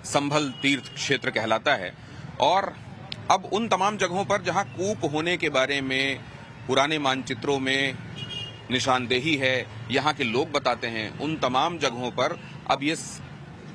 संभल तीर्थ क्षेत्र कहलाता है। और अब उन तमाम जगहों पर जहां कूप होने के बारे में पुराने मानचित्रों में निशानदेही है, यहाँ के लोग बताते हैं, उन तमाम जगहों पर अब ये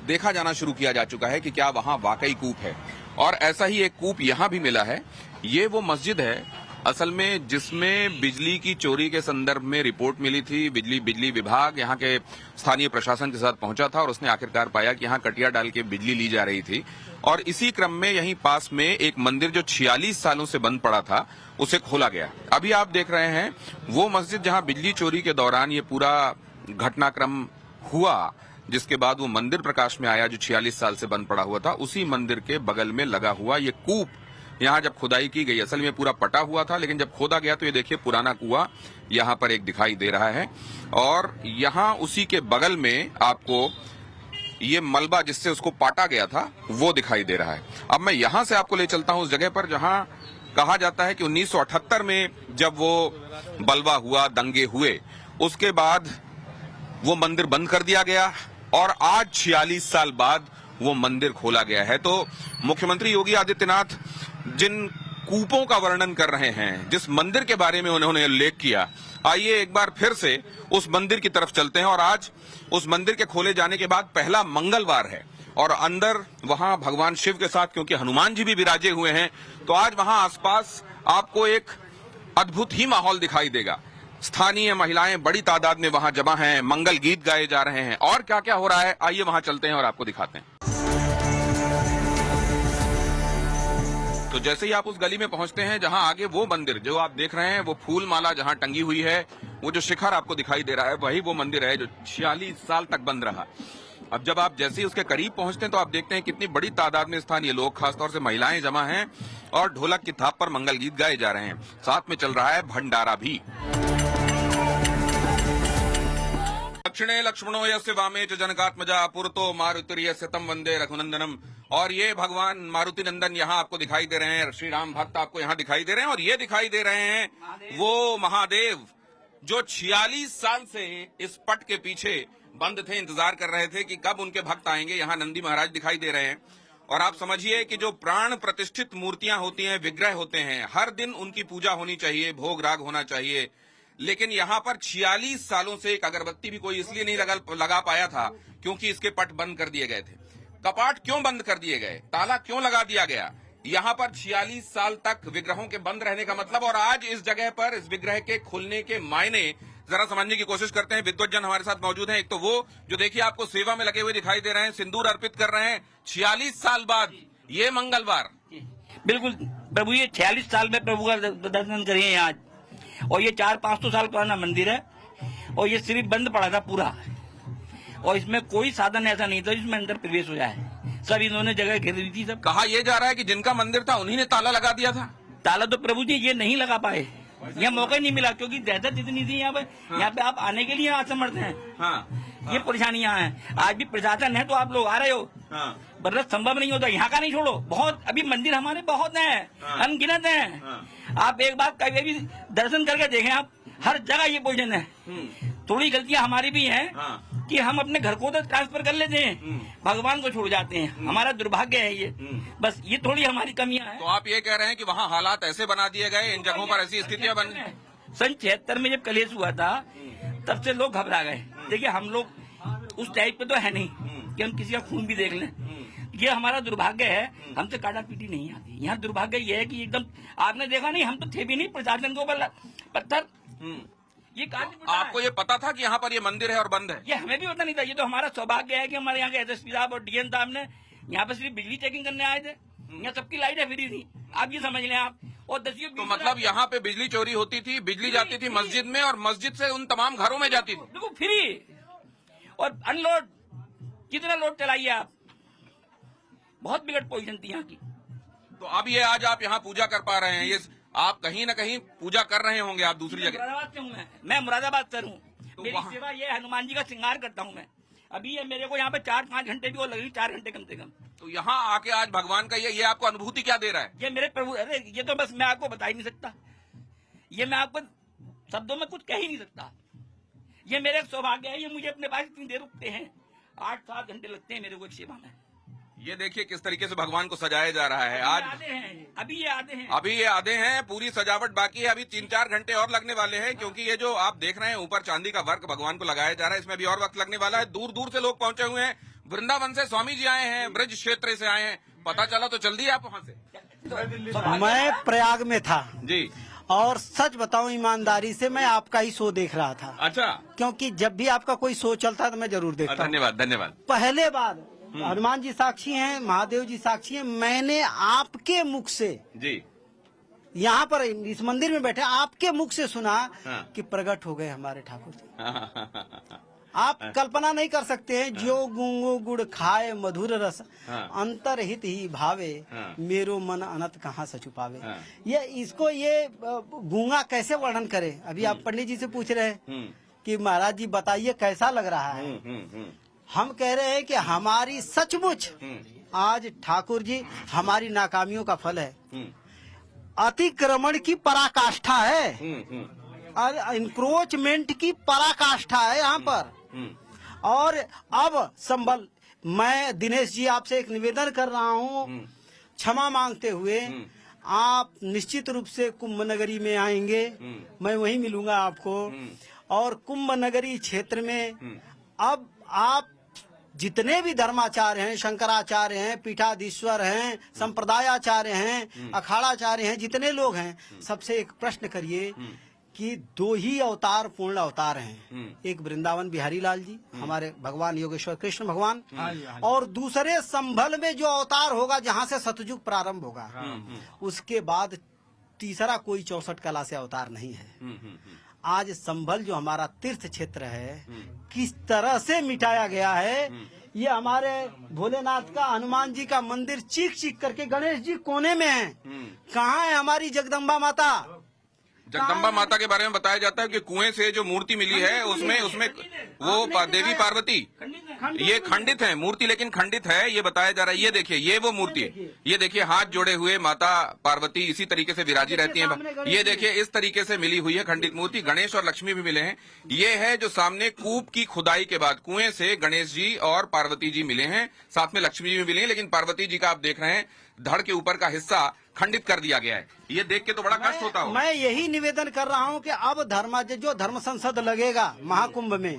देखा जाना शुरू किया जा चुका है कि क्या वहां वाकई कूप है। और ऐसा ही एक कूप यहां भी मिला है। ये वो मस्जिद है असल में जिसमें बिजली की चोरी के संदर्भ में रिपोर्ट मिली थी। बिजली विभाग यहाँ के स्थानीय प्रशासन के साथ पहुंचा था और उसने आखिरकार पाया कि यहाँ कटिया डाल के बिजली ली जा रही थी। और इसी क्रम में यहीं पास में एक मंदिर जो 46 सालों से बंद पड़ा था उसे खोला गया। अभी आप देख रहे हैं वो मस्जिद जहां बिजली चोरी के दौरान ये पूरा घटनाक्रम हुआ, जिसके बाद वो मंदिर प्रकाश में आया जो 46 साल से बंद पड़ा हुआ था। उसी मंदिर के बगल में लगा हुआ ये कूप, यहाँ जब खुदाई की गई असल में पूरा पटा हुआ था, लेकिन जब खोदा गया तो ये देखिए पुराना कुआं यहाँ पर एक दिखाई दे रहा है। और यहाँ उसी के बगल में आपको ये मलबा जिससे उसको पाटा गया था वो दिखाई दे रहा है। अब मैं यहाँ से आपको ले चलता हूँ उस जगह पर जहाँ कहा जाता है कि 1978 में जब वो बलवा हुआ, दंगे हुए, उसके बाद वो मंदिर बंद कर दिया गया और आज 46 साल बाद वो मंदिर खोला गया है। तो मुख्यमंत्री योगी आदित्यनाथ जिन कूपों का वर्णन कर रहे हैं, जिस मंदिर के बारे में उन्होंने उल्लेख किया, आइए एक बार फिर से उस मंदिर की तरफ चलते हैं। और आज उस मंदिर के खोले जाने के बाद पहला मंगलवार है और अंदर वहां भगवान शिव के साथ क्योंकि हनुमान जी भी विराजे हुए हैं, तो आज वहां आसपास आपको एक अद्भुत ही माहौल दिखाई देगा। स्थानीय महिलाएं बड़ी तादाद में वहां जमा हैं, मंगल गीत गाए जा रहे हैं और क्या क्या हो रहा है आइए वहां चलते हैं और आपको दिखाते हैं। तो जैसे ही आप उस गली में पहुंचते हैं जहां आगे वो मंदिर जो आप देख रहे हैं, वो फूल माला जहां टंगी हुई है, वो जो शिखर आपको दिखाई दे रहा है, वही वो मंदिर है जो 46 साल तक बंद रहा। अब जब आप जैसे ही उसके करीब पहुंचते हैं तो आप देखते हैं कितनी बड़ी तादाद में स्थानीय लोग, खासतौर से महिलाएं जमा हैं और ढोलक की थाप पर मंगल गीत गाए जा रहे हैं। साथ में चल रहा है भंडारा भी। दक्षिणे लक्ष्मणो यस्य वामे च जनकात्मजा पुरतो मारुतिर्यस्य तं वंदे रघुनंदनम। और ये भगवान मारुति नंदन यहाँ आपको दिखाई दे रहे हैं, श्री राम भक्त आपको यहाँ दिखाई दे रहे हैं। और ये दिखाई दे रहे हैं वो महादेव जो 46 साल से इस पट के पीछे बंद थे, इंतजार कर रहे थे कि कब उनके भक्त आएंगे। यहाँ नंदी महाराज दिखाई दे रहे हैं। और आप समझिए कि जो प्राण प्रतिष्ठित मूर्तियां होती हैं, विग्रह होते हैं, हर दिन उनकी पूजा होनी चाहिए, भोग राग होना चाहिए। लेकिन यहाँ पर 46 सालों से एक अगरबत्ती भी कोई इसलिए नहीं लगा पाया था क्योंकि इसके पट बंद कर दिए गए थे। कपाट क्यों बंद कर दिए गए, ताला क्यों लगा दिया गया? यहाँ पर 46 साल तक विग्रहों के बंद रहने का मतलब और आज इस जगह पर इस विग्रह के खुलने के मायने जरा समझने की कोशिश करते हैं। विद्वज्जन हमारे साथ मौजूद हैं। एक तो वो जो देखिए आपको सेवा में लगे हुए दिखाई दे रहे हैं, सिंदूर अर्पित कर रहे हैं 46 साल बाद ये मंगलवार। बिल्कुल प्रभु, ये 46 साल में प्रभु का दर्शन करिए आज। और ये 400-500 साल पुराना मंदिर है और ये सिर्फ बंद पड़ा था पूरा, और इसमें कोई साधन ऐसा नहीं था जिसमें अंदर प्रवेश हो जाए। सब इन्होंने जगह घेर दी थी। सब कहा यह जा रहा है कि जिनका मंदिर था उन्हीं ने ताला लगा दिया था। ताला तो प्रभु जी ये नहीं लगा पाए, यहाँ मौका ही नहीं मिला क्योंकि दहशत इतनी थी यहाँ पे। हाँ। यहाँ पे आप आने के लिए असमर्थ हैं। हाँ। ये परेशानियां हैं। आज भी प्रशासन है तो आप लोग आ रहे हो। हाँ। बरस संभव नहीं होता। यहाँ का नहीं छोड़ो, बहुत अभी मंदिर हमारे बहुत हैं। हाँ। अनगिनत हैं। हाँ। आप एक बार कभी भी दर्शन करके देखें, आप हर जगह ये पोजीशन है। थोड़ी गलतियां हमारी भी हैं। हाँ। कि हम अपने घर को तो ट्रांसफर कर लेते हैं, भगवान को छोड़ जाते हैं। हमारा दुर्भाग्य है ये, बस ये थोड़ी हमारी कमियां हैं। तो आप ये कह रहे हैं कि वहाँ हालात ऐसे बना दिए गए, इन जगहों पर ऐसी स्थितियां बन गई। सन 76 में जब कलेश हुआ था तब से लोग घबरा गए। देखिए हम लोग उस टाइप पे तो है नहीं कि हम किसी का खून भी देख लें। ये हमारा दुर्भाग्य है, हमसे काटा पीटी नहीं आती। यहाँ दुर्भाग्य ये है कि एकदम आपने देखा नहीं, हम तो थे भी नहीं, प्रशासन के ऊपर पत्थर। ये आपको ये पता था कि यहाँ पर ये मंदिर है और बंद है? ये हमें भी पता नहीं था। ये तो हमारा सौभाग्य है कि हमारे यहाँ के एसएसपी साहब और डीएम साहब ने यहाँ पे सिर्फ बिजली चेकिंग करने आए थे। यहाँ सबकी लाइटें फ्री थी, आप ये समझ लें आप। और 10 तो मतलब यहाँ पे बिजली चोरी होती थी, बिजली जाती थी मस्जिद में और मस्जिद से उन तमाम घरों में जाती थी। बिल्कुल फ्री। और अनलोड कितना लोड चलाइए आप, बहुत बिगड़ पोजीशन थी यहाँ की। तो अब ये आज आप यहाँ पूजा कर पा रहे हैं, ये आप कहीं न कहीं पूजा कर रहे होंगे आप दूसरी जगह। मुरादाबाद से हूँ मैं मुरादाबाद से हूँ। तो मेरी सेवा ये हनुमान जी का श्रृंगार करता हूँ मैं। अभी ये मेरे को यहाँ पे 4-5 घंटे भी वो लगी, 4 घंटे कम से कम। तो यहाँ आके आज भगवान का ये आपको अनुभूति क्या दे रहा है? ये मेरे प्रभु, अरे ये तो बस मैं आपको बता ही नहीं सकता। ये मैं आपको शब्दों में कुछ कह ही नहीं सकता। ये मेरे सौभाग्य है, ये मुझे अपने पास इतनी देर रुकते हैं। 8-7 घंटे लगते हैं मेरे को एक सेवा में। ये देखिए किस तरीके से भगवान को सजाया जा रहा है आज। अभी ये आधे हैं, पूरी सजावट बाकी है। अभी 3-4 घंटे और लगने वाले हैं, क्योंकि ये जो आप देख रहे हैं ऊपर चांदी का वर्क भगवान को लगाया जा रहा है, इसमें भी और वक्त लगने वाला है। दूर दूर से लोग पहुंचे हुए हैं। वृंदावन से स्वामी जी आए हैं, ब्रज क्षेत्र से आए हैं। पता चला तो जल्दी आप वहां से। मैं प्रयाग में था जी, और सच बताऊं ईमानदारी से मैं आपका ही शो देख रहा था। अच्छा, क्योंकि जब भी आपका कोई शो चलता है तो मैं जरूर देखता हूं। धन्यवाद धन्यवाद। पहले बार हनुमान जी साक्षी हैं, महादेव जी साक्षी हैं, मैंने आपके मुख से जी यहाँ पर इस मंदिर में बैठे आपके मुख से सुना कि प्रकट हो गए हमारे ठाकुर जी। आप कल्पना नहीं कर सकते हैं, जो गुंगो गुड़ खाए मधुर रस, अंतरहित ही भावे, मेरो मन अनंत कहाँ से छुपावे। ये गूंगा कैसे वर्णन करे। अभी आप पंडित जी से पूछ रहे हैं कि महाराज जी बताइए कैसा लग रहा है। हम कह रहे हैं कि हमारी सचमुच आज ठाकुर जी हमारी नाकामियों का फल है। अतिक्रमण की पराकाष्ठा है और इंक्रोचमेंट की पराकाष्ठा है यहाँ पर। और अब संभल मैं दिनेश जी आपसे एक निवेदन कर रहा हूँ, क्षमा मांगते हुए, आप निश्चित रूप से कुंभ नगरी में आएंगे, मैं वहीं मिलूंगा आपको। और कुंभ नगरी क्षेत्र में अब आप जितने भी धर्माचार्य हैं, शंकराचार्य हैं, पीठाधीश्वर हैं, संप्रदायाचार्य हैं, अखाड़ाचार्य हैं, जितने लोग हैं, सबसे एक प्रश्न करिए कि 2 ही अवतार पूर्ण अवतार हैं। एक वृंदावन बिहारी लाल जी, हमारे भगवान योगेश्वर कृष्ण भगवान, और दूसरे संभल में जो अवतार होगा जहाँ से सतयुग प्रारंभ होगा, उसके बाद तीसरा कोई 64 कला से अवतार नहीं है। आज संभल जो हमारा तीर्थ क्षेत्र है, किस तरह से मिटाया गया है। ये हमारे भोलेनाथ का, हनुमान जी का मंदिर चीख चीख करके, गणेश जी कोने में है। कहाँ है हमारी जगदम्बा माता? जगदम्बा माता के बारे में बताया जाता है कि कुएं से जो मूर्ति मिली है उसमें वो देवी पार्वती, ये खंडित है मूर्ति, लेकिन खंडित है ये बताया जा रहा है। ये देखिए, ये वो मूर्ति है। ये देखिए हाथ जोड़े हुए माता पार्वती इसी तरीके से विराजी रहती हैं। ये देखिए इस तरीके से मिली हुई है खंडित मूर्ति। गणेश और लक्ष्मी भी मिले हैं। ये है जो सामने कूप की खुदाई के बाद कुएं से गणेश जी और पार्वती जी मिले हैं, साथ में लक्ष्मी जी भी मिले हैं। लेकिन पार्वती जी का आप देख रहे हैं धड़ के ऊपर का हिस्सा खंडित कर दिया गया है। ये देख के तो बड़ा कष्ट होता हो। मैं यही निवेदन कर रहा हूँ कि अब जो धर्म संसद लगेगा महाकुंभ में,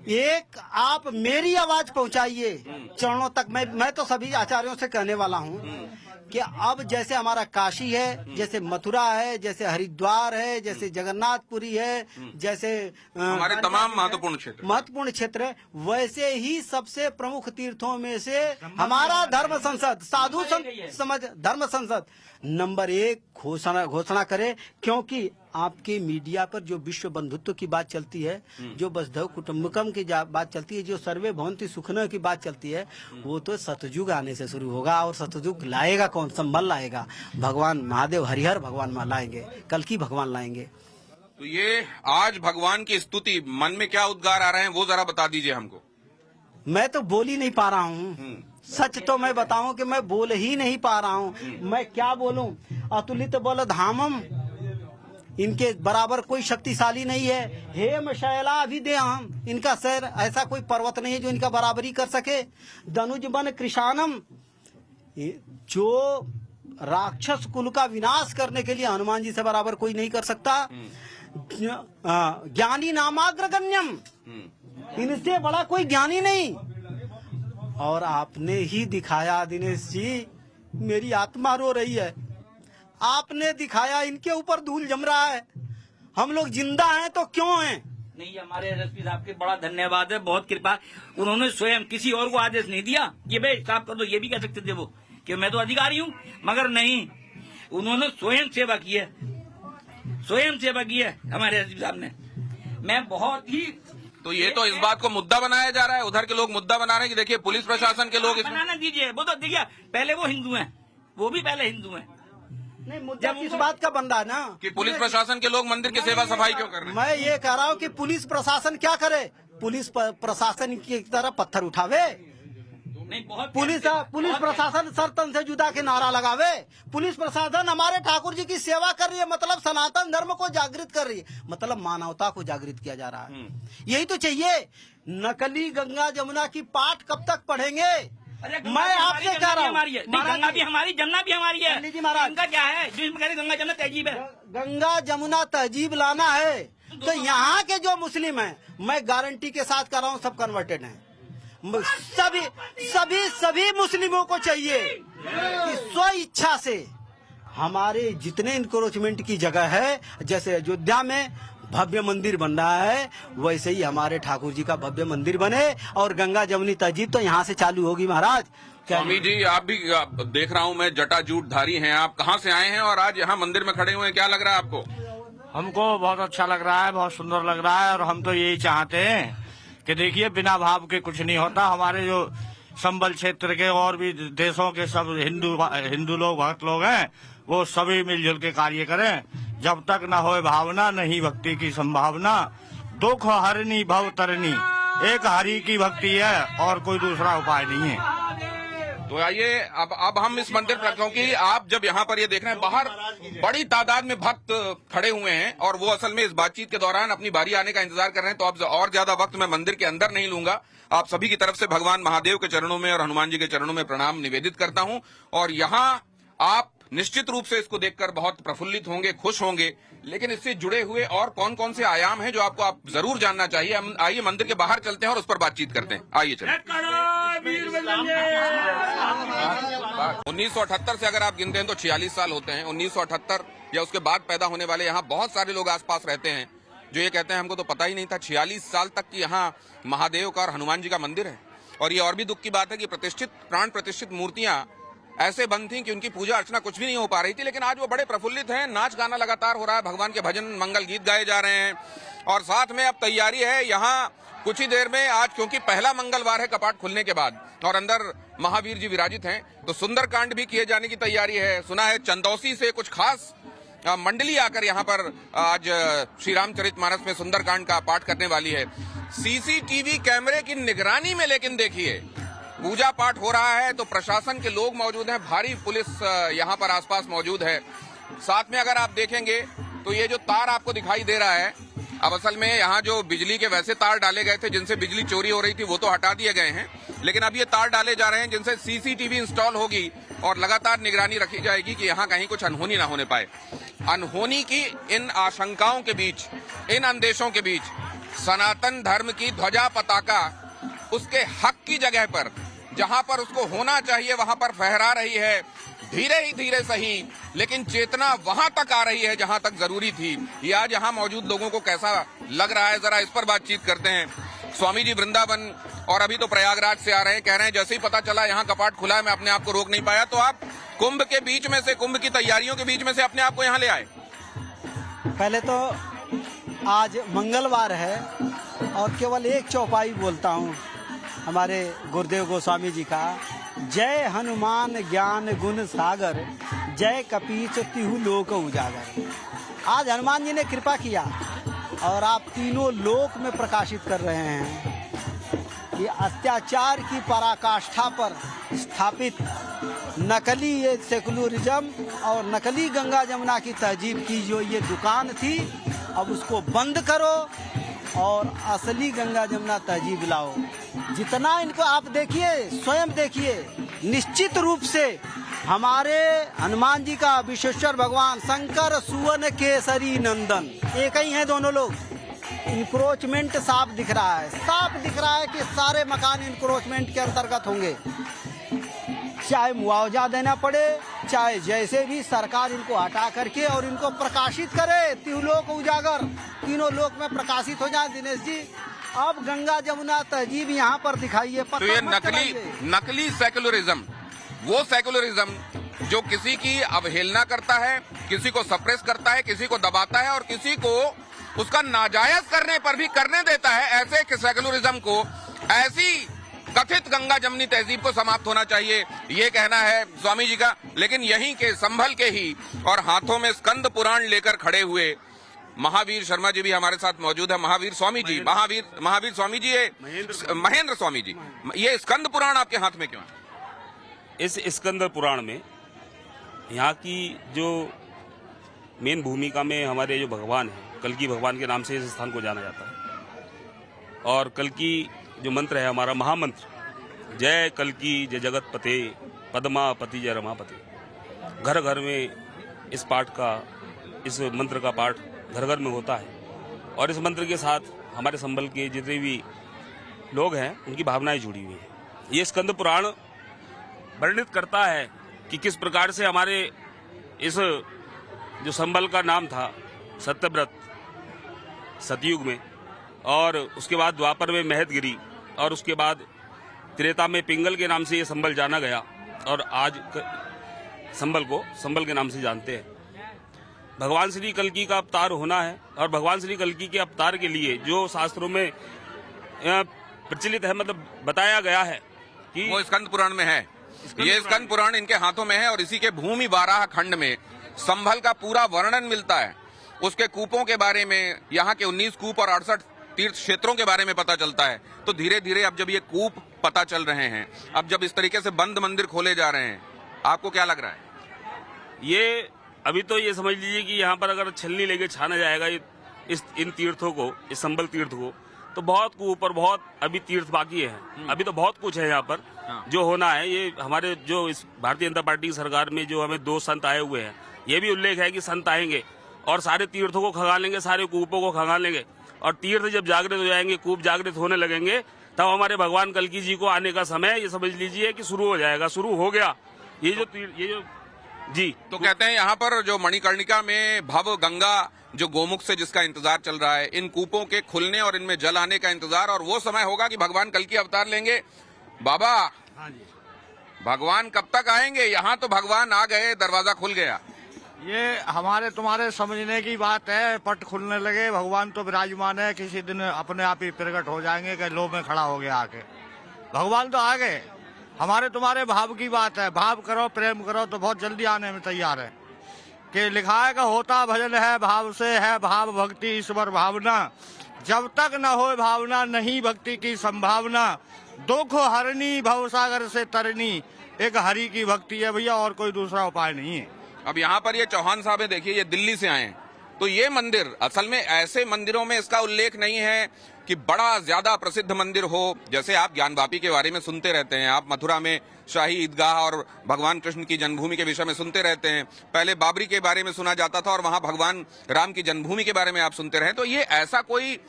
एक आप मेरी आवाज पहुंचाइए चरणों तक। मैं तो सभी आचार्यों से कहने वाला हूँ कि अब जैसे हमारा काशी है, जैसे मथुरा है, जैसे हरिद्वार है, जैसे जगन्नाथपुरी है, जैसे हमारे तमाम महत्वपूर्ण क्षेत्र है, वैसे ही सबसे प्रमुख तीर्थों में से हमारा धर्म संसद, साधु समझ धर्म संसद नंबर 1 घोषणा करे। क्योंकि आपके मीडिया पर जो विश्व बंधुत्व की बात चलती है, जो वसुधैव कुटुंबकम की बात चलती है, जो सर्वे भवन्ति सुखिनः की बात चलती है, वो तो सतयुग आने से शुरू होगा। और सतयुग लाएगा कौन? संभल लाएगा, भगवान महादेव हरिहर भगवान लाएंगे, कल्कि भगवान लाएंगे। तो ये आज भगवान की स्तुति, मन में क्या उद्गार आ रहे हैं वो जरा बता दीजिए हमको। मैं तो बोल ही नहीं पा रहा हूँ। सच तो मैं बताऊं कि मैं बोल ही नहीं पा रहा हूँ। मैं क्या बोलूं? अतुलित बल धामम, इनके बराबर कोई शक्तिशाली नहीं है। हेम शैलाभिदेहम, इनका सर ऐसा कोई पर्वत नहीं है जो इनका बराबरी कर सके। दनुज बन कृशानम, जो राक्षस कुल का विनाश करने के लिए हनुमान जी से बराबर कोई नहीं कर सकता। ज्ञानी नामाग्रगण्यम, इनसे बड़ा कोई ज्ञानी नहीं। और आपने ही दिखाया दिनेश जी, मेरी आत्मा रो रही है। आपने दिखाया, इनके ऊपर धूल जम रहा है। हम लोग जिंदा हैं तो क्यों हैं? नहीं, हमारे एसपी साहब के बड़ा धन्यवाद है, बहुत कृपा। उन्होंने स्वयं किसी और को आदेश नहीं दिया कि भाई साहब कर दो, ये भी कह सकते थे वो कि मैं तो अधिकारी हूँ, मगर नहीं, उन्होंने स्वयं सेवा की है, स्वयं सेवा की है हमारे एसपी साहब ने। मैं बहुत ही, तो ये तो इस बात को मुद्दा बनाया जा रहा है, उधर के लोग मुद्दा बना रहे हैं कि देखिए पुलिस प्रशासन के लोग बनाना दीजिए। वो तो देखिए, पहले वो हिंदू हैं, वो भी पहले हिंदू हैं। नहीं, मुद्दा किस बात का बन रहा है ना कि पुलिस प्रशासन के लोग मंदिर की सेवा सफाई क्यों कर रहे हैं? मैं ये कह रहा हूँ कि पुलिस प्रशासन क्या करे? पुलिस प्रशासन की तरह पत्थर उठावे? नहीं, बहुत पुलिस प्रशासन सर तन से जुदा के नारा लगावे? पुलिस प्रशासन हमारे ठाकुर जी की सेवा कर रही है, मतलब सनातन धर्म को जागृत कर रही है, मतलब मानवता को जागृत किया जा रहा है। यही तो चाहिए। नकली गंगा जमुना की पाठ कब तक पढ़ेंगे? मैं आपसे कह रहा हूँ, गंगा भी हमारी, जमुना भी हमारी है। पंडित जी महाराज, गंगा क्या है जो इसमें कहते हैं गंगा जमुना तहजीब है? गंगा जमुना तहजीब लाना है तो यहाँ के जो मुस्लिम हैं, मैं गारंटी के साथ कर रहा हूँ, सब कन्वर्टेड हैं। सभी मुस्लिमों को चाहिए कि स्व इच्छा से हमारे जितने इंक्रोचमेंट की जगह है, जैसे अयोध्या में भव्य मंदिर बन रहा है, वैसे ही हमारे ठाकुर जी का भव्य मंदिर बने और गंगा जमुनी तहजीब तो यहाँ से चालू होगी महाराज। स्वामी जी, आप भी देख रहा हूँ मैं, जटाजूटधारी हैं आप, कहाँ से आए हैं और आज यहाँ मंदिर में खड़े हुए हैं, क्या लग रहा है आपको? हमको बहुत अच्छा लग रहा है, बहुत सुंदर लग रहा है और हम तो यही चाहते हैं कि देखिए बिना भाव के कुछ नहीं होता। हमारे जो संबल क्षेत्र के और भी देशों के सब हिंदू लोग, भक्त लोग हैं, वो सभी मिलजुल के कार्य करें। जब तक न होए भावना नहीं भक्ति की संभावना, दुख हरनी भव तरनी, एक हरि की भक्ति है और कोई दूसरा उपाय नहीं है। तो आइए अब हम इस मंदिर पर, क्योंकि आप जब यहाँ पर ये देख रहे हैं, बाहर बड़ी तादाद में भक्त खड़े हुए हैं और वो असल में इस बातचीत के दौरान अपनी बारी आने का इंतजार कर रहे हैं। तो अब और ज्यादा वक्त मैं मंदिर के अंदर नहीं लूंगा। आप सभी की तरफ से भगवान महादेव के चरणों में और हनुमान जी के चरणों में प्रणाम निवेदित करता हूँ। और यहाँ आप निश्चित रूप से इसको देखकर बहुत प्रफुल्लित होंगे, खुश होंगे, लेकिन इससे जुड़े हुए और कौन कौन से आयाम हैं जो आपको आप जरूर जानना चाहिए। हम आइए मंदिर के बाहर चलते हैं और उस पर बातचीत करते हैं। आइए चलिए। 1978 से अगर आप गिनते हैं तो 46 साल होते हैं। 1978 या उसके बाद पैदा होने वाले यहाँ बहुत सारे लोग आसपास रहते हैं जो ये कहते हैं हमको तो पता ही नहीं था 46 साल तक कि यहाँ महादेव का और हनुमान जी का मंदिर है। और ये और भी दुख की बात है कि प्राण प्रतिष्ठित मूर्तियां ऐसे बंद थी कि उनकी पूजा अर्चना कुछ भी नहीं हो पा रही थी, लेकिन आज वो बड़े प्रफुल्लित हैं। नाच गाना लगातार हो रहा है, भगवान के भजन मंगल गीत गाए जा रहे हैं और साथ में अब तैयारी है यहाँ कुछ ही देर में, आज क्योंकि पहला मंगलवार है कपाट खुलने के बाद और अंदर महावीर जी विराजित हैं, तो सुंदरकांड भी किए जाने की तैयारी है। सुना है चंदौसी से कुछ खास मंडली आकर यहाँ पर आज श्री रामचरितमानस में सुंदरकांड का पाठ करने वाली है। सीसीटीवी कैमरे की निगरानी में, लेकिन देखिए पूजा पाठ हो रहा है तो प्रशासन के लोग मौजूद हैं, भारी पुलिस यहाँ पर आसपास मौजूद है। साथ में अगर आप देखेंगे तो ये जो तार आपको दिखाई दे रहा है, अब असल में यहाँ जो बिजली के वैसे तार डाले गए थे जिनसे बिजली चोरी हो रही थी वो तो हटा दिए गए हैं, लेकिन अब ये तार डाले जा रहे हैं जिनसे सीसीटीवी इंस्टॉल होगी और लगातार निगरानी रखी जाएगी कि यहाँ कहीं कुछ अनहोनी ना होने पाए। अनहोनी की इन आशंकाओं के बीच, इन अंदेशों के बीच सनातन धर्म की ध्वजा पताका उसके हक की जगह पर, जहां पर उसको होना चाहिए वहां पर फहरा रही है। धीरे ही धीरे सही, लेकिन चेतना वहां तक आ रही है जहां तक जरूरी थी। ये आज यहाँ मौजूद लोगों को कैसा लग रहा है, जरा इस पर बातचीत करते हैं। स्वामी जी वृंदावन और अभी तो प्रयागराज से आ रहे हैं, कह रहे हैं जैसे ही पता चला यहाँ कपाट खुला है मैं अपने आप को रोक नहीं पाया। तो आप कुंभ के बीच में से, कुंभ की तैयारियों के बीच में से अपने आप को यहाँ ले आए? पहले तो आज मंगलवार है और केवल एक चौपाई बोलता हूँ हमारे गुरुदेव गोस्वामी जी का, जय हनुमान ज्ञान गुण सागर, जय कपीस तिहु लोक उजागर। आज हनुमान जी ने कृपा किया और आप तीनों लोक में प्रकाशित कर रहे हैं कि अत्याचार की पराकाष्ठा पर स्थापित नकली ये सेकुलरिज्म और नकली गंगा जमुना की तहजीब की जो ये दुकान थी, अब उसको बंद करो और असली गंगा जमुना तहजीब लाओ। जितना इनको आप देखिए, स्वयं देखिए, निश्चित रूप से हमारे हनुमान जी का विश्वेश्वर भगवान शंकर सुवन केसरी नंदन एक ही हैं दोनों लोग। इंक्रोचमेंट साफ दिख रहा है, साफ दिख रहा है कि सारे मकान इंक्रोचमेंट के अंतर्गत होंगे। चाहे मुआवजा देना पड़े, चाहे जैसे भी सरकार इनको हटा करके और इनको प्रकाशित करे, तिहुलोक उजागर, तीनों लोक में प्रकाशित हो जाए। दिनेश जी, अब गंगा जमुना तहजीब यहाँ पर दिखाइए। तो ये नकली सेकुलरिज्म, वो सेकुलरिज्म जो किसी की अवहेलना करता है, किसी को सप्रेस करता है, किसी को दबाता है और किसी को उसका नाजायज करने पर भी करने देता है, ऐसे सेकुलरिज्म को, ऐसी कथित गंगा जमुनी तहजीब को समाप्त होना चाहिए, ये कहना है स्वामी जी का। लेकिन यहीं के संभल के ही और हाथों में स्कंद पुराण लेकर खड़े हुए महावीर शर्मा जी भी हमारे साथ मौजूद है। महावीर स्वामी जी, महावीर स्वामी जी, महेंद्र स्वामी जी, ये स्कंद पुराण आपके हाथ में क्यों है? इस स्कंद पुराण में यहाँ की जो मेन भूमिका में हमारे जो भगवान है, कल्कि भगवान के नाम से इस स्थान को जाना जाता है। और कल्कि जो मंत्र है हमारा महामंत्र, जय कल्की जय जगतपते पद्मापति जय रमापति। घर घर में इस पाठ का, इस मंत्र का पाठ घर घर में होता है और इस मंत्र के साथ हमारे संबल के जितने भी लोग हैं उनकी भावनाएं जुड़ी हुई हैं। ये स्कंद पुराण वर्णित करता है कि किस प्रकार से हमारे इस जो संबल का नाम था सत्यव्रत सतयुग में, और उसके बाद द्वापर में महतगिरी, और उसके बाद त्रेता में पिंगल के नाम से ये संबल जाना गया, और आज संबल को संबल के नाम से जानते हैं। भगवान श्री कल्की का अवतार होना है, और भगवान श्री कल्की के अवतार के लिए जो शास्त्रों में प्रचलित है, मतलब बताया गया है कि वो स्कंद पुराण में है। ये स्कंद पुराण इनके हाथों में है और इसी के भूमि 12 खंड में संभल का पूरा वर्णन मिलता है। उसके कूपों के बारे में, यहाँ के 19 कूप और 68 तीर्थ क्षेत्रों के बारे में पता चलता है। तो धीरे धीरे अब जब ये कूप पता चल रहे हैं, अब जब इस तरीके से बंद मंदिर खोले जा रहे हैं, आपको क्या लग रहा है? ये अभी तो ये समझ लीजिए कि यहाँ पर अगर छलनी लेके छाना जाएगा इन तीर्थों को, इस संबल तीर्थ को, तो बहुत कूप और बहुत अभी तीर्थ बाकी है। अभी तो बहुत कुछ है यहाँ पर जो होना है। ये हमारे जो इस भारतीय जनता पार्टी की सरकार में जो हमें 2 संत आए हुए हैं, ये भी उल्लेख है कि संत आएंगे और सारे तीर्थों को खंगाल लेंगे, सारे कूपों को खंगाल लेंगे, और तीर्थ जब जागृत हो जाएंगे, कूप जागृत होने लगेंगे, तब हमारे भगवान कल्की जी को आने का समय ये समझ लीजिए कि शुरू हो जाएगा, शुरू हो गया। ये जो जी तो कहते हैं यहाँ पर जो मणिकर्णिका में भव गंगा जो गोमुख से जिसका इंतजार चल रहा है, इन कूपों के खुलने और इनमें जल आने का इंतजार, और वो समय होगा कि भगवान कल्की अवतार लेंगे। बाबा, हाँ जी, भगवान कब तक आएंगे? यहाँ तो भगवान आ गए, दरवाजा खुल गया। ये हमारे तुम्हारे समझने की बात है। पट खुलने लगे, भगवान तो विराजमान है, किसी दिन अपने आप ही प्रकट हो जाएंगे कि लो में खड़ा हो गया आके। भगवान तो आ गए, हमारे तुम्हारे भाव की बात है। भाव करो, प्रेम करो तो बहुत जल्दी आने में तैयार है। कि लिखा है कि होता भजन है भाव से, है भाव भक्ति ईश्वर भावना, जब तक न हो भावना नहीं भक्ति की संभावना, दुख हरनी भव सागर से तरनी, एक हरि की भक्ति है भैया, और कोई दूसरा उपाय नहीं है। अब यहाँ पर ये चौहान साहब है, देखिए ये दिल्ली से आए हैं, तो ये मंदिर असल में ऐसे मंदिरों में इसका उल्लेख नहीं है कि बड़ा ज्यादा प्रसिद्ध मंदिर हो। जैसे आप ज्ञानवापी के बारे में सुनते रहते हैं, आप मथुरा में शाही ईदगाह और भगवान कृष्ण की जन्मभूमि के विषय में सुनते रहते हैं, पहले बाबरी के बारे में सुना जाता था और वहां भगवान राम की जन्मभूमि के बारे में आप सुनते रहे। तो ये ऐसा कोई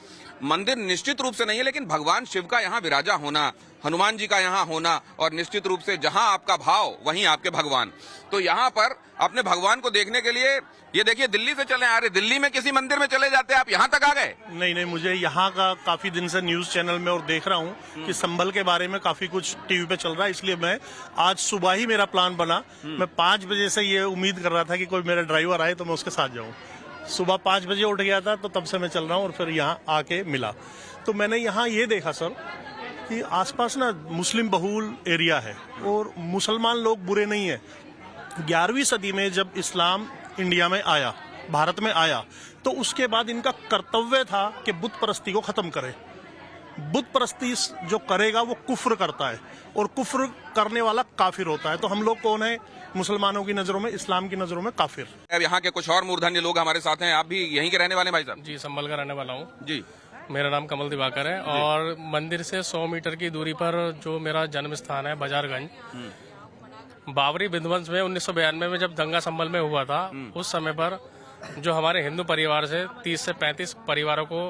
मंदिर निश्चित रूप से नहीं है, लेकिन भगवान शिव का यहाँ विराजा होना, हनुमान जी का यहाँ होना, और निश्चित रूप से जहां आपका भाव वहीं आपके भगवान। तो यहाँ पर अपने भगवान को देखने के लिए ये देखिए दिल्ली से चले आ रहे, दिल्ली में किसी मंदिर में चले जाते, आप यहाँ तक आ गए? नहीं, मुझे यहाँ का काफी दिन से न्यूज चैनल में और देख रहा हूँ कि संभल के बारे में काफी कुछ टीवी पे चल रहा है, इसलिए मैं आज सुबह ही मेरा प्लान बना। मैं 5 बजे से ये उम्मीद कर रहा था कि कोई मेरा ड्राइवर आए तो मैं उसके साथ जाऊँ। सुबह 5 बजे उठ गया था, तो तब से मैं चल रहा हूँ और फिर यहाँ आके मिला। तो मैंने यहाँ ये देखा सर कि आसपास ना मुस्लिम बहुल एरिया है और मुसलमान लोग बुरे नहीं है। 11वीं सदी में जब इस्लाम इंडिया में आया, भारत में आया, तो उसके बाद इनका कर्तव्य था कि बुत परस्ती को खत्म करे। बुत परस्ती जो करेगा वो कुफ्र करता है, और कुफ्र करने वाला काफिर होता है। तो हम लोग कौन है? मुसलमानों की नजरों में, इस्लाम की नजरों में काफिर। अब यहाँ के कुछ और मूर्धन्य लोग हमारे साथ हैं, आप भी यहीं के रहने वाले भाई साहब? जी, संभल का रहने वाला हूँ जी। मेरा नाम कमल दिवाकर है, और मंदिर से 100 मीटर की दूरी पर जो मेरा जन्म स्थान है बाजारगंज, बाबरी विध्वंस में 1992 में जब दंगा संभल में हुआ था, उस समय पर जो हमारे हिंदू परिवार से 30 से 35 परिवारों को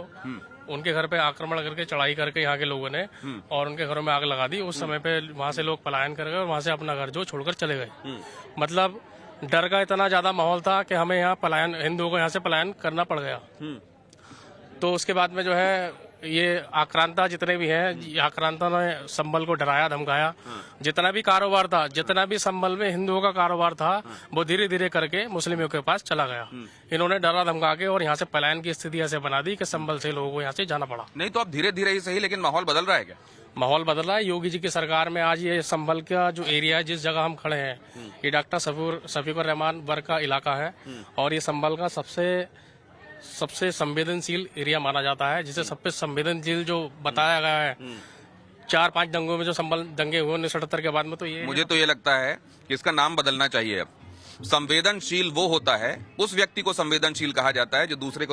उनके घर पे आक्रमण करके, चढ़ाई करके यहाँ के लोगों ने, और उनके घरों में आग लगा दी। उस समय पे वहाँ से लोग पलायन कर गए और वहाँ से अपना घर जो छोड़कर चले गए। मतलब डर का इतना ज्यादा माहौल था कि हमें यहाँ पलायन, हिंदुओं को यहाँ से पलायन करना पड़ गया। तो उसके बाद में जो है ये आक्रांता जितने भी हैं, ये आक्रांता ने संभल को डराया धमकाया। जितना भी कारोबार था, जितना भी संभल में हिंदुओं का कारोबार था, वो धीरे धीरे करके मुस्लिमों के पास चला गया। इन्होंने डरा धमका के और यहाँ से पलायन की स्थिति ऐसे बना दी कि संभल से लोगों को यहाँ से जाना पड़ा। नहीं तो अब धीरे धीरे ही सही, लेकिन माहौल बदल रहा है क्या? माहौल बदल रहा है। योगी जी की सरकार में आज ये संभल का जो एरिया है, जिस जगह हम खड़े हैं, ये डॉक्टर शफीकुर रहमान वर्ग का इलाका है, और ये संभल का सबसे संवेदनशील एरिया माना जाता है, जिसे सबसे संवेदनशील जो बताया गया है। 4-5 दंगों में जो संभल दंगे हुए 1978 के बाद में, तो ये मुझे तो ये लगता है कि इसका नाम बदलना चाहिए अब, संवेदनशील वो होता है, उस व्यक्ति को संवेदनशील कहा जाता है जो दूसरे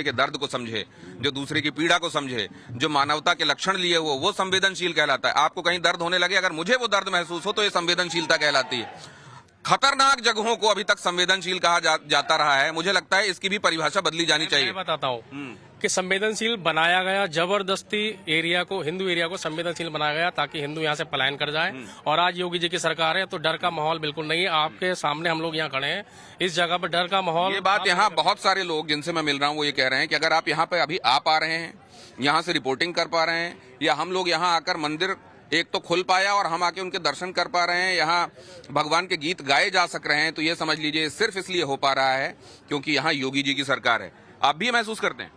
के दर्द को समझे, जो दूसरे की पीड़ा को समझे, जो मानवता के लक्षण लिए वो संवेदनशील कहलाता है। आपको कहीं दर्द होने लगे, अगर मुझे वो दर्द महसूस हो तो ये संवेदनशीलता कहलाती है। खतरनाक जगहों को अभी तक संवेदनशील कहा जाता रहा है। मुझे लगता है इसकी भी परिभाषा बदली जानी चाहिए। मैं बताता हूँ कि संवेदनशील बनाया गया, जबरदस्ती एरिया को, हिंदू एरिया को संवेदनशील बनाया गया ताकि हिंदू यहाँ से पलायन कर जाए। और आज योगी जी की सरकार है तो डर का माहौल बिल्कुल नहीं है। आपके सामने हम लोग यहाँ खड़े हैं, इस जगह पर डर का माहौल। ये बात यहाँ बहुत सारे लोग जिनसे मैं मिल रहा हूँ वो ये कह रहे हैं कि अगर आप यहाँ पे अभी आ पा रहे हैं, यहाँ से रिपोर्टिंग कर पा रहे हैं, या हम लोग यहाँ आकर मंदिर एक तो खुल पाया और हम आके उनके दर्शन कर पा रहे हैं, यहाँ भगवान के गीत गाए जा सक रहे हैं, तो ये समझ लीजिए सिर्फ इसलिए हो पा रहा है क्योंकि यहाँ योगी जी की सरकार है। आप भी महसूस करते हैं?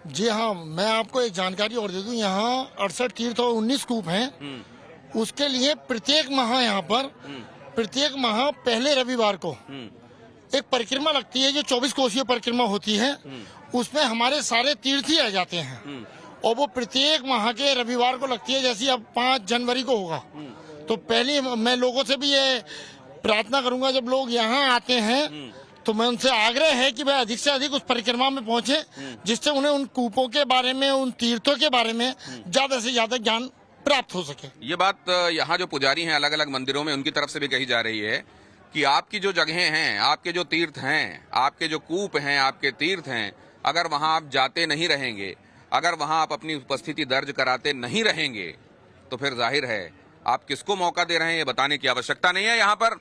जी हाँ, मैं आपको एक जानकारी और दे दूं, यहाँ 68 तीर्थ और 19 कूप हैं। उसके लिए प्रत्येक माह यहाँ पर प्रत्येक माह पहले रविवार को एक परिक्रमा लगती है जो 24 कोसीय परिक्रमा होती है। उसमें हमारे सारे तीर्थी आ जाते हैं और वो प्रत्येक माह के रविवार को लगती है। जैसे अब 5 जनवरी को होगा तो पहले मैं लोगों से भी ये प्रार्थना करूंगा, जब लोग यहाँ आते हैं तो मैं उनसे आग्रह है कि भाई अधिक से अधिक उस परिक्रमा में पहुंचे, जिससे उन्हें उन कूपों के बारे में, उन तीर्थों के बारे में ज्यादा से ज्यादा ज्ञान प्राप्त हो सके। ये बात यहाँ जो पुजारी हैं अलग अलग मंदिरों में, उनकी तरफ से भी कही जा रही है कि आपकी जो जगहें हैं, आपके जो तीर्थ हैं, आपके जो कूप हैं, आपके तीर्थ हैं, अगर वहां आप जाते नहीं रहेंगे, अगर वहां आप अपनी उपस्थिति दर्ज कराते नहीं रहेंगे तो फिर जाहिर है आप किसको मौका दे रहे हैं ये बताने की आवश्यकता नहीं है। यहाँ पर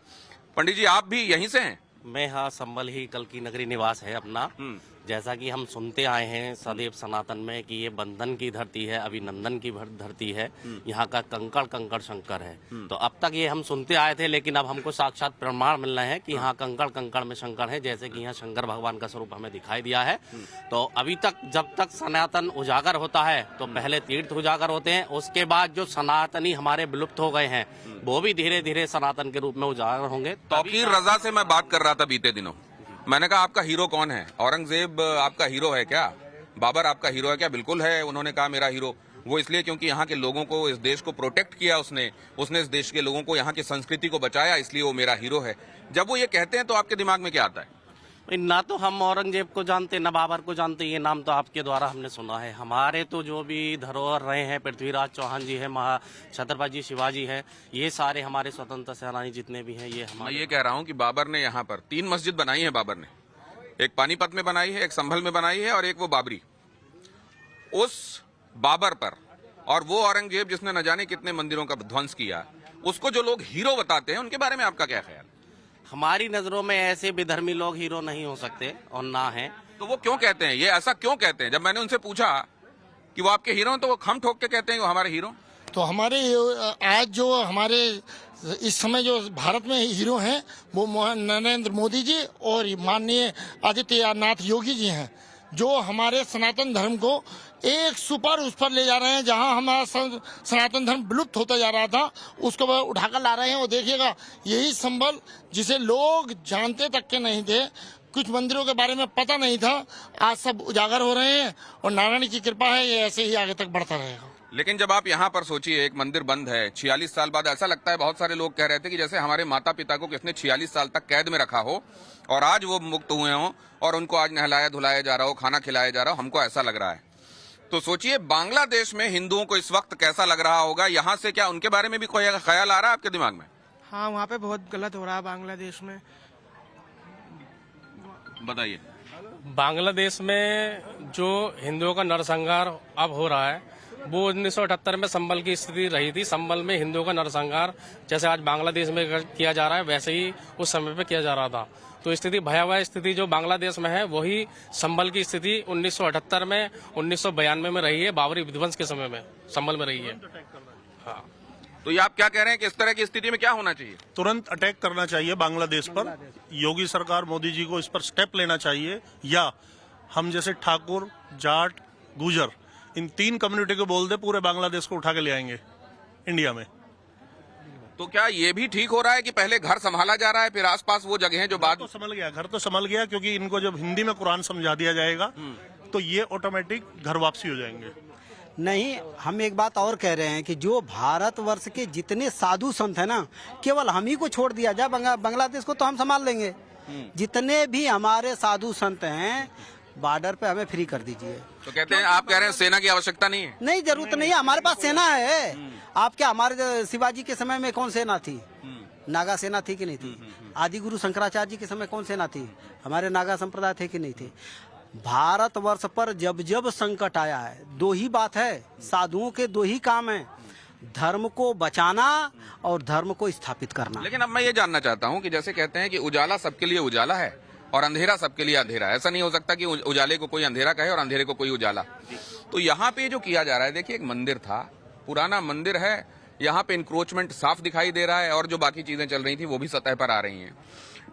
पंडित जी आप भी यहीं से हैं? मैं हाँ, संभल ही कल की नगरी निवास है अपना। जैसा कि हम सुनते आए हैं सदैव सनातन में कि ये बंधन की धरती है, अभिनंदन की धरती है, यहाँ का कंकड़ कंकड़ शंकर है। तो अब तक ये हम सुनते आए थे, लेकिन अब हमको साक्षात प्रमाण मिल रहे हैं कि यहाँ कंकड़ कंकड़ में शंकर है, जैसे कि यहाँ शंकर भगवान का स्वरूप हमें दिखाई दिया है। तो अभी तक जब तक सनातन उजागर होता है तो पहले तीर्थ उजागर होते हैं, उसके बाद जो सनातनी हमारे विलुप्त हो गए हैं वो भी धीरे धीरे सनातन के रूप में उजागर होंगे। तौकीर रजा से मैं बात कर रहा था बीते दिनों, मैंने कहा आपका हीरो कौन है? औरंगजेब आपका हीरो है क्या? बाबर आपका हीरो है क्या? बिल्कुल है। उन्होंने कहा मेरा हीरो, वो इसलिए क्योंकि यहाँ के लोगों को, इस देश को प्रोटेक्ट किया उसने इस देश के लोगों को, यहाँ की संस्कृति को बचाया, इसलिए वो मेरा हीरो है। जब वो ये कहते हैं तो आपके दिमाग में क्या आता है? ना तो हम औरंगजेब को जानते, ना बाबर को जानते, ये नाम तो आपके द्वारा हमने सुना है। हमारे तो जो भी धरोहर रहे हैं, पृथ्वीराज चौहान जी है, छत्रपति शिवाजी है, ये सारे हमारे स्वतंत्र सेनानी जितने भी हैं ये हमारे। मैं ये कह रहा हूँ कि बाबर ने यहाँ पर 3 मस्जिद बनाई है। बाबर ने एक पानीपत में बनाई है, एक संभल में बनाई है और एक वो बाबरी। उस बाबर पर और वो औरंगजेब जिसने न जाने कितने मंदिरों का ध्वंस किया, उसको जो लोग हीरो बताते हैं, उनके बारे में आपका क्या ख्याल? हमारी नजरों में ऐसे विधर्मी लोग हीरो नहीं हो सकते और ना हैं। तो वो क्यों कहते हैं, ये ऐसा क्यों कहते हैं? जब मैंने उनसे पूछा कि वो आपके हीरो हैं तो वो खम ठोक के कहते हैं वो हमारे हीरो। तो हमारे आज जो हमारे इस समय जो भारत में हीरो हैं वो नरेंद्र मोदी जी और माननीय आदित्यनाथ योगी जी हैं, जो हमारे सनातन धर्म को एक सुपर उस पर ले जा रहे हैं। जहां हमारा सनातन धर्म विलुप्त होता जा रहा था उसको वह उठाकर ला रहे हैं। और देखिएगा यही संबल जिसे लोग जानते तक के नहीं थे, कुछ मंदिरों के बारे में पता नहीं था, आज सब उजागर हो रहे हैं और नारायण की कृपा है, ये ऐसे ही आगे तक बढ़ता रहेगा। लेकिन जब आप यहाँ पर सोचिए, एक मंदिर बंद है 46 साल बाद, ऐसा लगता है बहुत सारे लोग कह रहे थे कि जैसे हमारे माता पिता को किसने 46 साल तक कैद में रखा हो और आज वो मुक्त हुए हों और उनको आज नहलाया धुलाया जा रहा हो, खाना खिलाया जा रहा हो, हमको ऐसा लग रहा है। तो सोचिए बांग्लादेश में हिंदुओं को इस वक्त कैसा लग रहा होगा। यहाँ से क्या उनके बारे में भी कोई ख्याल आ रहा है आपके दिमाग में? हाँ, वहाँ पे बहुत गलत हो रहा है बांग्लादेश में। बताइए। बांग्लादेश में जो हिंदुओं का नरसंहार अब हो रहा है वो 1978 में संभल की स्थिति रही थी। संभल में हिंदुओं का नरसंहार जैसे आज बांग्लादेश में किया जा रहा है वैसे ही उस समय पे किया जा रहा था। तो स्थिति, भयावह स्थिति जो बांग्लादेश में है वही संभल की स्थिति 1978 में 1992 में रही है, बाबरी विध्वंस के समय में संभल में रही है। हाँ। तो ये आप क्या कह रहे हैं कि इस तरह की स्थिति में क्या होना चाहिए? तुरंत अटैक करना चाहिए बांग्लादेश पर। योगी सरकार, मोदी जी को इस पर स्टेप लेना चाहिए, या हम जैसे ठाकुर, जाट, गुजर, इन 3 कम्युनिटी को बोल दे, पूरे बांग्लादेश को उठा के ले आएंगे इंडिया में। तो क्या ये भी ठीक हो रहा है कि पहले घर संभाला जा रहा है, फिर आसपास वो जगह जो बाद? तो संभल गया, घर तो संभल गया, क्योंकि इनको जब हिंदी में कुरान समझा दिया जाएगा तो ये ऑटोमेटिक घर वापसी हो जाएंगे। नहीं, हम एक बात और कह रहे हैं कि जो भारतवर्ष के जितने साधु संत हैं ना, केवल हम ही को छोड़ दिया जाए, बांग्लादेश को तो हम संभाल लेंगे। जितने भी हमारे साधु संत हैं बॉर्डर पे हमें फ्री कर दीजिए। तो कहते हैं, आप कह रहे हैं सेना की आवश्यकता नहीं है? नहीं, जरूरत नहीं है, हमारे पास सेना है। आप क्या, हमारे शिवाजी के समय में कौन सेना थी? नागा सेना थी कि नहीं थी? आदि गुरु शंकराचार्य जी के समय कौन सेना थी? हमारे नागा संप्रदाय थे कि नहीं थे? भारतवर्ष पर जब जब संकट आया है, दो ही बात है, साधुओं के दो ही काम है, धर्म को बचाना और धर्म को स्थापित करना। लेकिन अब मैं ये जानना चाहता हूँ कि जैसे कहते हैं कि उजाला सबके लिए उजाला है और अंधेरा सबके लिए अंधेरा है। ऐसा नहीं हो सकता कि उजाले को कोई अंधेरा कहे और अंधेरे को कोई उजाला। तो यहाँ पे जो किया जा रहा है, देखिए एक मंदिर था, पुराना मंदिर है, यहाँ पे इंक्रोचमेंट साफ दिखाई दे रहा है और जो बाकी चीजें चल रही थी वो भी सतह पर आ रही हैं।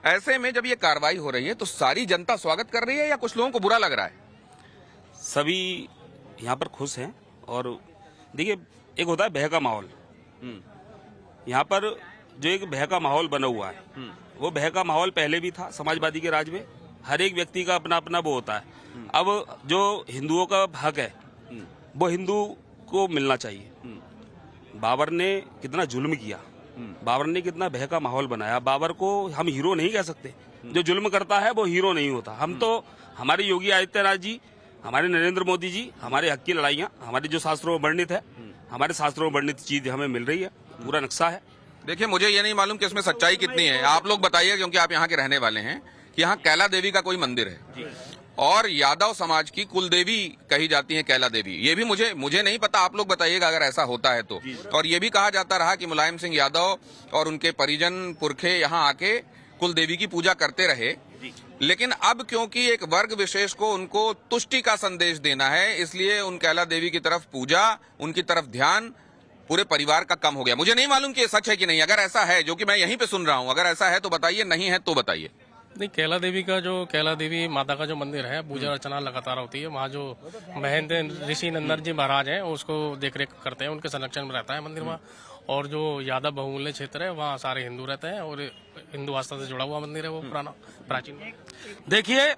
ऐसे में जब ये कार्रवाई हो रही है तो सारी जनता स्वागत कर रही है या कुछ लोगों को बुरा लग रहा है? सभी यहाँ पर खुश हैं। और देखिए, एक होता है भय का माहौल। यहाँ पर जो एक भय का माहौल बना हुआ है, वो भय का माहौल पहले भी था समाजवादी के राज में। हर एक व्यक्ति का अपना अपना वो होता है। अब जो हिंदुओं का हक है वो हिंदू को मिलना चाहिए। बाबर ने कितना जुल्म किया, बाबर ने कितना भय का माहौल बनाया। बाबर को हम हीरो नहीं कह सकते, जो जुल्म करता है वो हीरो नहीं होता। हम तो, हमारे योगी आदित्यनाथ जी, हमारे नरेंद्र मोदी जी, हमारे हक की लड़ाइयाँ हमारे जो शास्त्रों में वर्णित है, हमारे शास्त्रों में वर्णित चीज हमें मिल रही है, पूरा नक्शा है। देखिए, मुझे ये नहीं मालूम कि इसमें सच्चाई कितनी है। आप लोग बताइए, क्योंकि आप यहाँ के रहने वाले हैं, कि यहाँ कैला देवी का कोई मंदिर है और यादव समाज की कुल देवी कही जाती है कैला देवी। ये भी मुझे नहीं पता, आप लोग बताइएगा अगर ऐसा होता है तो। और ये भी कहा जाता रहा कि मुलायम सिंह यादव और उनके परिजन पुरखे यहाँ आके कुल देवी की पूजा करते रहे। लेकिन अब क्योंकि एक वर्ग विशेष को उनको तुष्टि का संदेश देना है, इसलिए उन कैला देवी की तरफ पूजा, उनकी तरफ ध्यान पूरे परिवार का कम हो गया। मुझे नहीं मालूम कि ये सच है कि नहीं। अगर ऐसा है, जो कि मैं यहीं पे सुन रहा हूँ, अगर ऐसा है तो बताइए, नहीं है तो बताइए। नहीं, कैला देवी का जो कैला देवी माता का जो मंदिर है, पूजा अर्चना लगातार होती है। वहाँ जो महेंद्र ऋषि नंदन जी महाराज हैं उसको देखरेख करते हैं, उनके संरक्षण में रहता है मंदिर वहाँ। और जो यादव बहुमूल्य क्षेत्र है वहाँ सारे हिंदू रहते हैं और हिंदू आस्था से जुड़ा हुआ मंदिर है वो, पुराना प्राचीन। देखिए,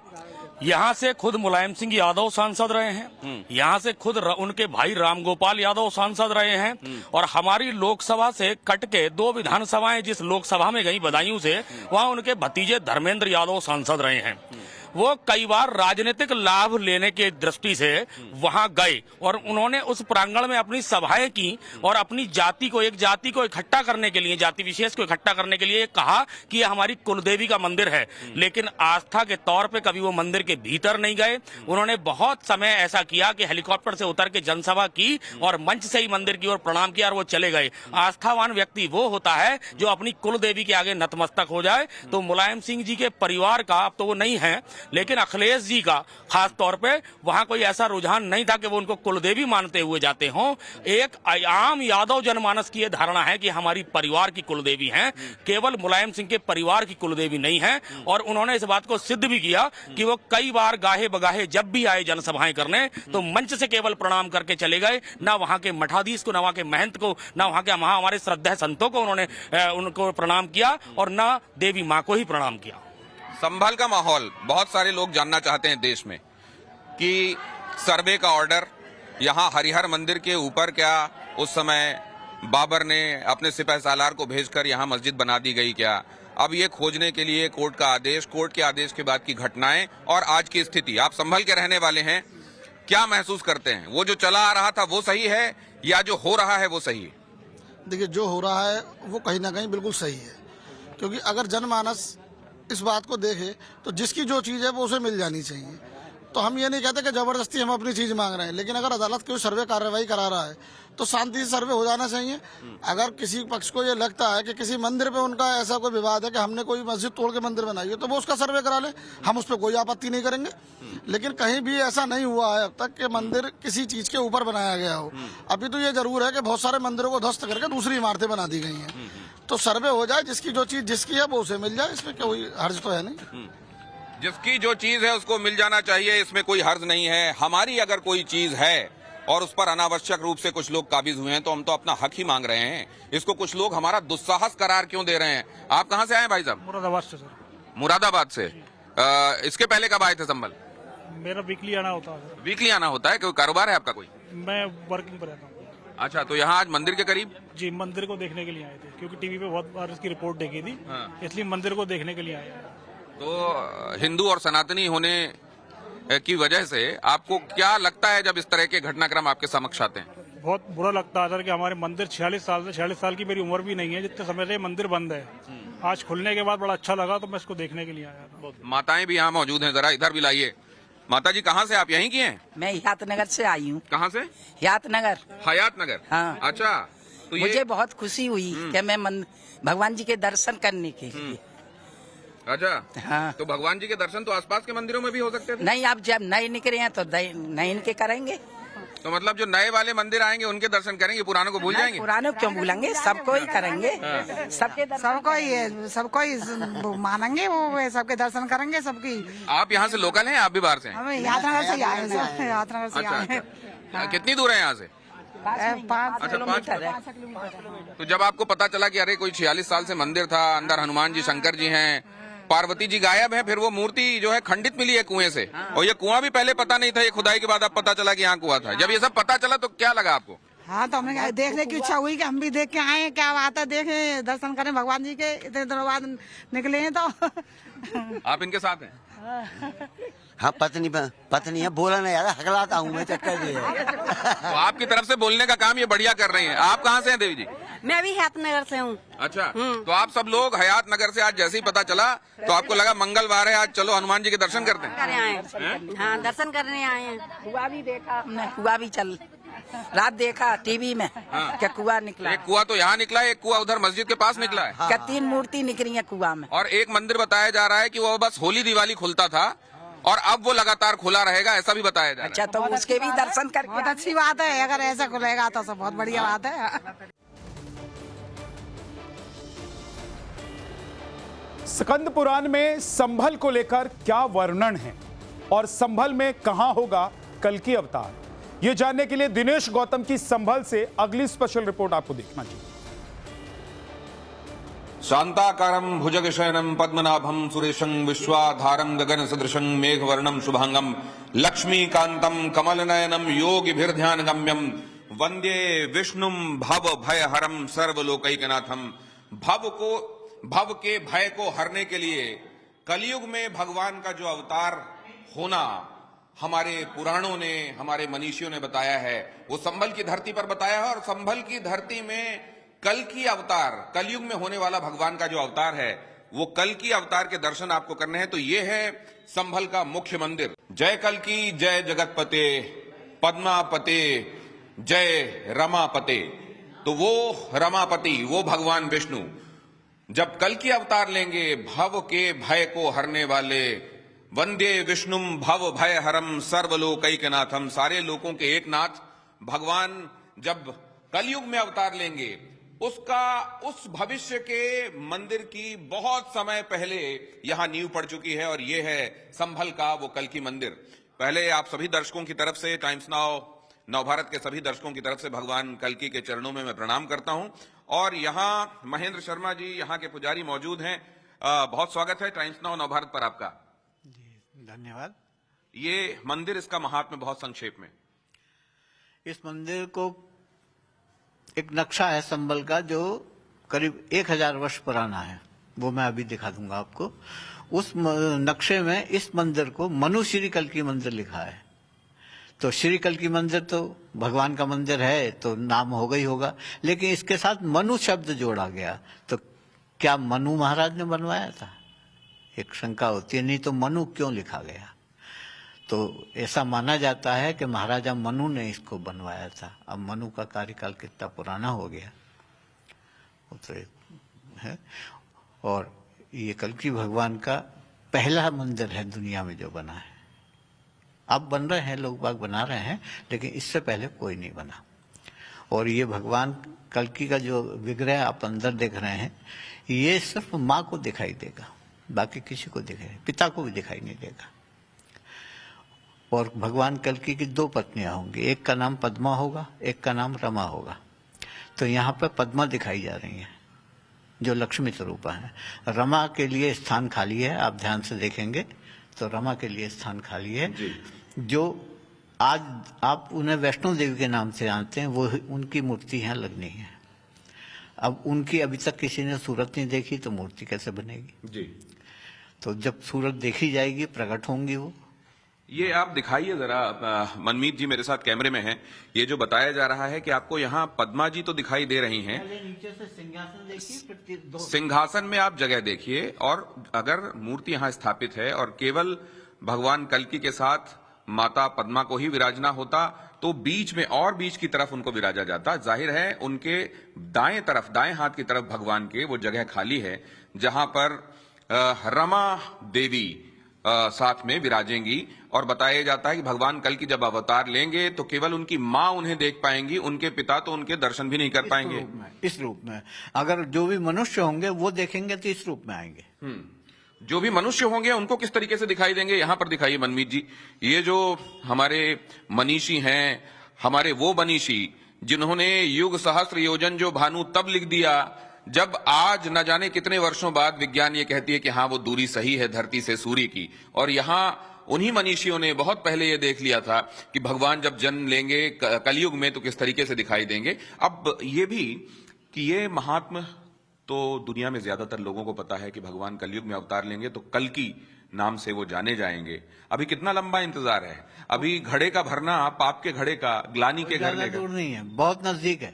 यहाँ से खुद मुलायम सिंह यादव सांसद रहे हैं, यहाँ से खुद उनके भाई रामगोपाल यादव सांसद रहे हैं, और हमारी लोकसभा से कट के 2 विधानसभाएं जिस लोकसभा में गई बदायूं से, वहाँ उनके भतीजे धर्मेंद्र यादव सांसद रहे हैं। वो कई बार राजनीतिक लाभ लेने के दृष्टि से वहां गए और उन्होंने उस प्रांगण में अपनी सभाएं की और अपनी जाति को, एक जाति को इकट्ठा करने के लिए, जाति विशेष को इकट्ठा करने के लिए कहा कि ये हमारी कुलदेवी का मंदिर है। लेकिन आस्था के तौर पे कभी वो मंदिर के भीतर नहीं गए। उन्होंने बहुत समय ऐसा किया कि हेलीकॉप्टर से उतर के जनसभा की और मंच से ही मंदिर की ओर प्रणाम किया और वो चले गए। आस्थावान व्यक्ति वो होता है जो अपनी कुलदेवी के आगे नतमस्तक हो जाए। तो मुलायम सिंह जी के परिवार का, अब तो वो नहीं है, लेकिन अखिलेश जी का खास तौर पे वहां कोई ऐसा रुझान नहीं था कि वो उनको कुलदेवी मानते हुए जाते हों। एक आम यादव जनमानस की यह धारणा है कि हमारी परिवार की कुलदेवी हैं, केवल मुलायम सिंह के परिवार की कुलदेवी नहीं है। और उन्होंने इस बात को सिद्ध भी किया कि वो कई बार गाहे बगाहे जब भी आए जनसभाएं करने तो मंच से केवल प्रणाम करके चले गए। ना वहां के मठाधीश को, ना वहां के महंत को, ना वहां के हमारे श्रद्धा संतों को उन्होंने उनको प्रणाम किया और ना देवी माँ को ही प्रणाम किया। संभल का माहौल, बहुत सारे लोग जानना चाहते हैं देश में कि सर्वे का ऑर्डर यहाँ हरिहर मंदिर के ऊपर क्या उस समय बाबर ने अपने सिपह सालार को भेजकर यहाँ मस्जिद बना दी गई क्या? अब ये खोजने के लिए कोर्ट का आदेश, कोर्ट के आदेश के बाद की घटनाएं और आज की स्थिति, आप संभल के रहने वाले हैं, क्या महसूस करते हैं? वो जो चला आ रहा था वो सही है या जो हो रहा है वो सही है? देखिए, जो हो रहा है वो कहीं ना कहीं बिल्कुल सही है, क्योंकि अगर जनमानस इस बात को देखे तो जिसकी जो चीज़ है वो उसे मिल जानी चाहिए। तो हम ये नहीं कहते कि जबरदस्ती हम अपनी चीज़ मांग रहे हैं, लेकिन अगर अदालत कोई सर्वे कार्रवाई करा रहा है तो शांति से सर्वे हो जाना चाहिए। अगर किसी पक्ष को ये लगता है कि किसी मंदिर पे उनका ऐसा कोई विवाद है कि हमने कोई मस्जिद तोड़ के मंदिर बनाई है, तो वो उसका सर्वे करा ले, हम उस पर कोई आपत्ति नहीं करेंगे। लेकिन कहीं भी ऐसा नहीं हुआ है अब तक कि मंदिर किसी चीज़ के ऊपर बनाया गया हो। अभी तो ये जरूर है कि बहुत सारे मंदिरों को ध्वस्त करके दूसरी इमारतें बना दी गई हैं। तो सर्वे हो जाए, जिसकी जो चीज़ जिसकी है वो उसे मिल जाए, इसमें कोई हर्ज तो है नहीं। जिसकी जो चीज है उसको मिल जाना चाहिए, इसमें कोई हर्ज नहीं है। हमारी अगर कोई चीज है और उस पर अनावश्यक रूप से कुछ लोग काबिज हुए हैं तो हम तो अपना हक ही मांग रहे हैं। इसको कुछ लोग हमारा दुस्साहस करार क्यों दे रहे हैं? आप कहाँ से आए भाई साहब? मुरादाबाद से सर। मुरादाबाद से। इसके पहले कब आए थे संभल? मेरा वीकली आना होता है। वीकली आना होता है? कोई कारोबार है आपका? कोई मैं वर्किंग पर रहता हूँ। अच्छा, तो यहाँ आज मंदिर के करीब? जी, मंदिर को देखने के लिए आए थे क्योंकि टीवी पे बहुत बार इसकी रिपोर्ट देखी थी। इसलिए मंदिर को देखने के लिए आए हैं। तो हिंदू और सनातनी होने की वजह से आपको क्या लगता है जब इस तरह के घटनाक्रम आपके समक्ष आते हैं? बहुत बुरा लगता है सर कि हमारे मंदिर 46 साल की मेरी उम्र भी नहीं है, जितने समय से मंदिर बंद है। आज खुलने के बाद बड़ा अच्छा लगा, तो मैं इसको देखने के लिए आया था। माताएं भी यहाँ मौजूद हैं, जरा इधर भी लाइए। माता जी, कहाँ से आप? यहीं की हैं? मैं हयातनगर से आई हूँ। कहाँ से? हयातनगर। हयातनगर? हाँ। अच्छा, तो ये मुझे बहुत खुशी हुई कि मैं भगवान जी के दर्शन करने के लिए। अच्छा, हाँ। तो भगवान जी के दर्शन तो आसपास के मंदिरों में भी हो सकते थे? नहीं, आप जब नए निकले हैं तो नए इनके करेंगे। तो मतलब जो नए वाले मंदिर आएंगे उनके दर्शन करेंगे, पुरानों को भूल जाएंगे? पुराने क्यों भूलेंगे, सबको ही करेंगे। सबको ही मानेंगे, वो सबके दर्शन करेंगे सबकी। आप यहाँ से लोकल हैं, आप भी बाहर से हैं? हम यात्रा से आए हैं, यात्रा से आए हैं। अच्छा, कितनी दूर है यहाँ से? 5 अच्छा, 5 किलोमीटर। तो जब आपको पता चला कि अरे कोई 46 साल से मंदिर था, अंदर हनुमान जी, शंकर जी हैं, पार्वती जी गायब है, फिर वो मूर्ति जो है खंडित मिली है कुएं से, और ये कुआं भी पहले पता नहीं था, ये खुदाई के बाद अब पता चला कि यहाँ कुआं था। जब ये सब पता चला तो क्या लगा आपको? हाँ, तो हमने देखने की इच्छा हुई कि हम भी देख के आए, क्या बात है, देखें, दर्शन करें भगवान जी के। इतने दिनों बाद निकले हैं तो। आप इनके साथ हैं? हाँ, पत्नी है, बोला नहीं यार, हकलाता हूँ मैं, चक्कर जी है। तो आपकी तरफ से बोलने का काम ये बढ़िया कर रही हैं। आप कहाँ से हैं देवी जी? मैं भी हयातनगर से हूँ। अच्छा, तो आप सब लोग हयातनगर से आज जैसे ही पता चला तो आपको लगा मंगलवार है, आज चलो हनुमान जी के दर्शन करते हैं? हाँ, दर्शन करने आए हैं। कुआ भी देखा हमने, कुआ भी रात देखा टीवी में। क्या कुआ निकला? एक कुआ तो यहाँ निकला है, एक कुआ उधर मस्जिद के पास निकला है। क्या 3 मूर्ति निकली है कुआ में। और एक मंदिर बताया जा रहा है कि वो बस होली दिवाली खुलता था और अब वो लगातार खुला रहेगा, ऐसा भी बताया जा रहा है। अच्छा, तो उसके भी दर्शन करके बहुत अच्छी बात है, अगर ऐसा खुलेगा तो सब बहुत बढ़िया बात है। स्कंद पुराण में संभल को लेकर क्या वर्णन है और संभल में कहां होगा कल्कि अवतार, ये जानने के लिए दिनेश गौतम की संभल से अगली स्पेशल रिपोर्ट आपको देखना चाहिए। शांताकारं भुजगशयनं पद्मनाभं सुरेशं विश्वाधारं गगन सदृशं मेघवर्णं शुभांगं लक्ष्मीकांतं कमलनयनं योगिभिर्ध्यानगम्यं वंदे विष्णुं भव भयहरं सर्वलोकैकनाथं। भव के भय को हरने के लिए कलयुग में भगवान का जो अवतार होना हमारे पुराणों ने, हमारे मनीषियों ने बताया है, वो संभल की धरती पर बताया है। और संभल की धरती में कल्कि अवतार, कलयुग में होने वाला भगवान का जो अवतार है, वो कल्कि अवतार के दर्शन आपको करने हैं। तो ये है संभल का मुख्य मंदिर। जय कल्कि, जय जगतपते, पद्मापते, जय रमापते। तो वो रमापति, वो भगवान विष्णु जब कल्कि अवतार लेंगे, भव के भय को हरने वाले, वंदे विष्णुम भव भय हरम सर्वलोकैकनाथम, सारे लोकों के एक नाथ भगवान जब कलयुग में अवतार लेंगे, उस भविष्य के मंदिर की बहुत समय पहले यहां नींव पड़ चुकी है। और ये है संभल का वो कल्कि मंदिर। पहले आप सभी दर्शकों की तरफ से, टाइम्स नाउ नवभारत के सभी दर्शकों की तरफ से भगवान कल्कि के चरणों में मैं प्रणाम करता हूं। और यहाँ महेंद्र शर्मा जी, यहाँ के पुजारी मौजूद हैं। बहुत स्वागत है टाइम्स नाउ नवभारत पर आपका। जी, धन्यवाद। ये मंदिर, इसका महात्म्य बहुत संक्षेप में। इस मंदिर को एक नक्शा है संभल का जो करीब 1000 वर्ष पुराना है, वो मैं अभी दिखा दूंगा आपको। उस नक्शे में इस मंदिर को मनु श्री कल्कि मंदिर लिखा है। तो श्री कल्कि मंदिर तो भगवान का मंदिर है, तो नाम होगा ही होगा, लेकिन इसके साथ मनु शब्द जोड़ा गया। तो क्या मनु महाराज ने बनवाया था, एक शंका होती है, नहीं तो मनु क्यों लिखा गया। तो ऐसा माना जाता है कि महाराजा मनु ने इसको बनवाया था। अब मनु का कार्यकाल कितना पुराना हो गया वो तो है। और ये कल्कि भगवान का पहला मंदिर है दुनिया में जो बना है। अब बन रहे हैं, लोग बाग बना रहे हैं, लेकिन इससे पहले कोई नहीं बना। और ये भगवान कल्कि का जो विग्रह आप अंदर देख रहे हैं, ये सिर्फ माँ को दिखाई देगा, बाकी किसी को दिखाई, पिता को भी दिखाई नहीं देगा। और भगवान कल्कि की 2 पत्नियां होंगी, एक का नाम पद्मा होगा, एक का नाम रमा होगा। तो यहाँ पर पद्मा दिखाई जा रही है जो लक्ष्मी स्वरूपा है। रमा के लिए स्थान खाली है, आप ध्यान से देखेंगे तो रमा के लिए स्थान खाली है, जो आज आप उन्हें वैष्णो देवी के नाम से जानते हैं, वो उनकी मूर्ति यहाँ लगनी है। अब उनकी अभी तक किसी ने सूरत नहीं देखी तो मूर्ति कैसे बनेगी जी। तो जब सूरत देखी जाएगी प्रकट होंगी वो। ये आप दिखाइए जरा, मनमीत जी मेरे साथ कैमरे में हैं। ये जो बताया जा रहा है कि आपको यहाँ पद्मा जी तो दिखाई दे रही हैं, नीचे से सिंहासन देखिए, फिर सिंहासन में आप जगह देखिए, और अगर मूर्ति यहाँ स्थापित है और केवल भगवान कल्की के साथ माता पद्मा को ही विराजना होता तो बीच में और बीच की तरफ उनको विराजा जाता। जाहिर है उनके दाएं तरफ, दाएं हाथ की तरफ भगवान के वो जगह खाली है जहां पर रमा देवी साथ में विराजेंगी। और बताया जाता है कि भगवान कल की जब अवतार लेंगे तो केवल उनकी मां उन्हें देख पाएंगी, उनके पिता तो उनके दर्शन भी नहीं कर पाएंगे। इस रूप में अगर जो भी मनुष्य होंगे वो देखेंगे तो इस रूप में आएंगे। जो भी मनुष्य होंगे उनको किस तरीके से दिखाई देंगे, यहां पर दिखाइए मनमीत जी। ये जो हमारे मनीषी हैं, हमारे वो मनीषी जिन्होंने युग सहस्त्र योजन जो भानु तब लिख दिया जब आज न जाने कितने वर्षों बाद विज्ञान ये कहती है कि हाँ वो दूरी सही है धरती से सूर्य की। और यहाँ उन्हीं मनीषियों ने बहुत पहले ये देख लिया था कि भगवान जब जन्म लेंगे कलयुग में तो किस तरीके से दिखाई देंगे। अब ये भी कि ये महात्म तो दुनिया में ज्यादातर लोगों को पता है कि भगवान कलयुग में अवतार लेंगे तो कल्की नाम से वो जाने जाएंगे। अभी कितना लंबा इंतजार है, अभी घड़े का भरना, पाप के घड़े का, ग्लानी के घड़े का दूर नहीं है, बहुत नजदीक है।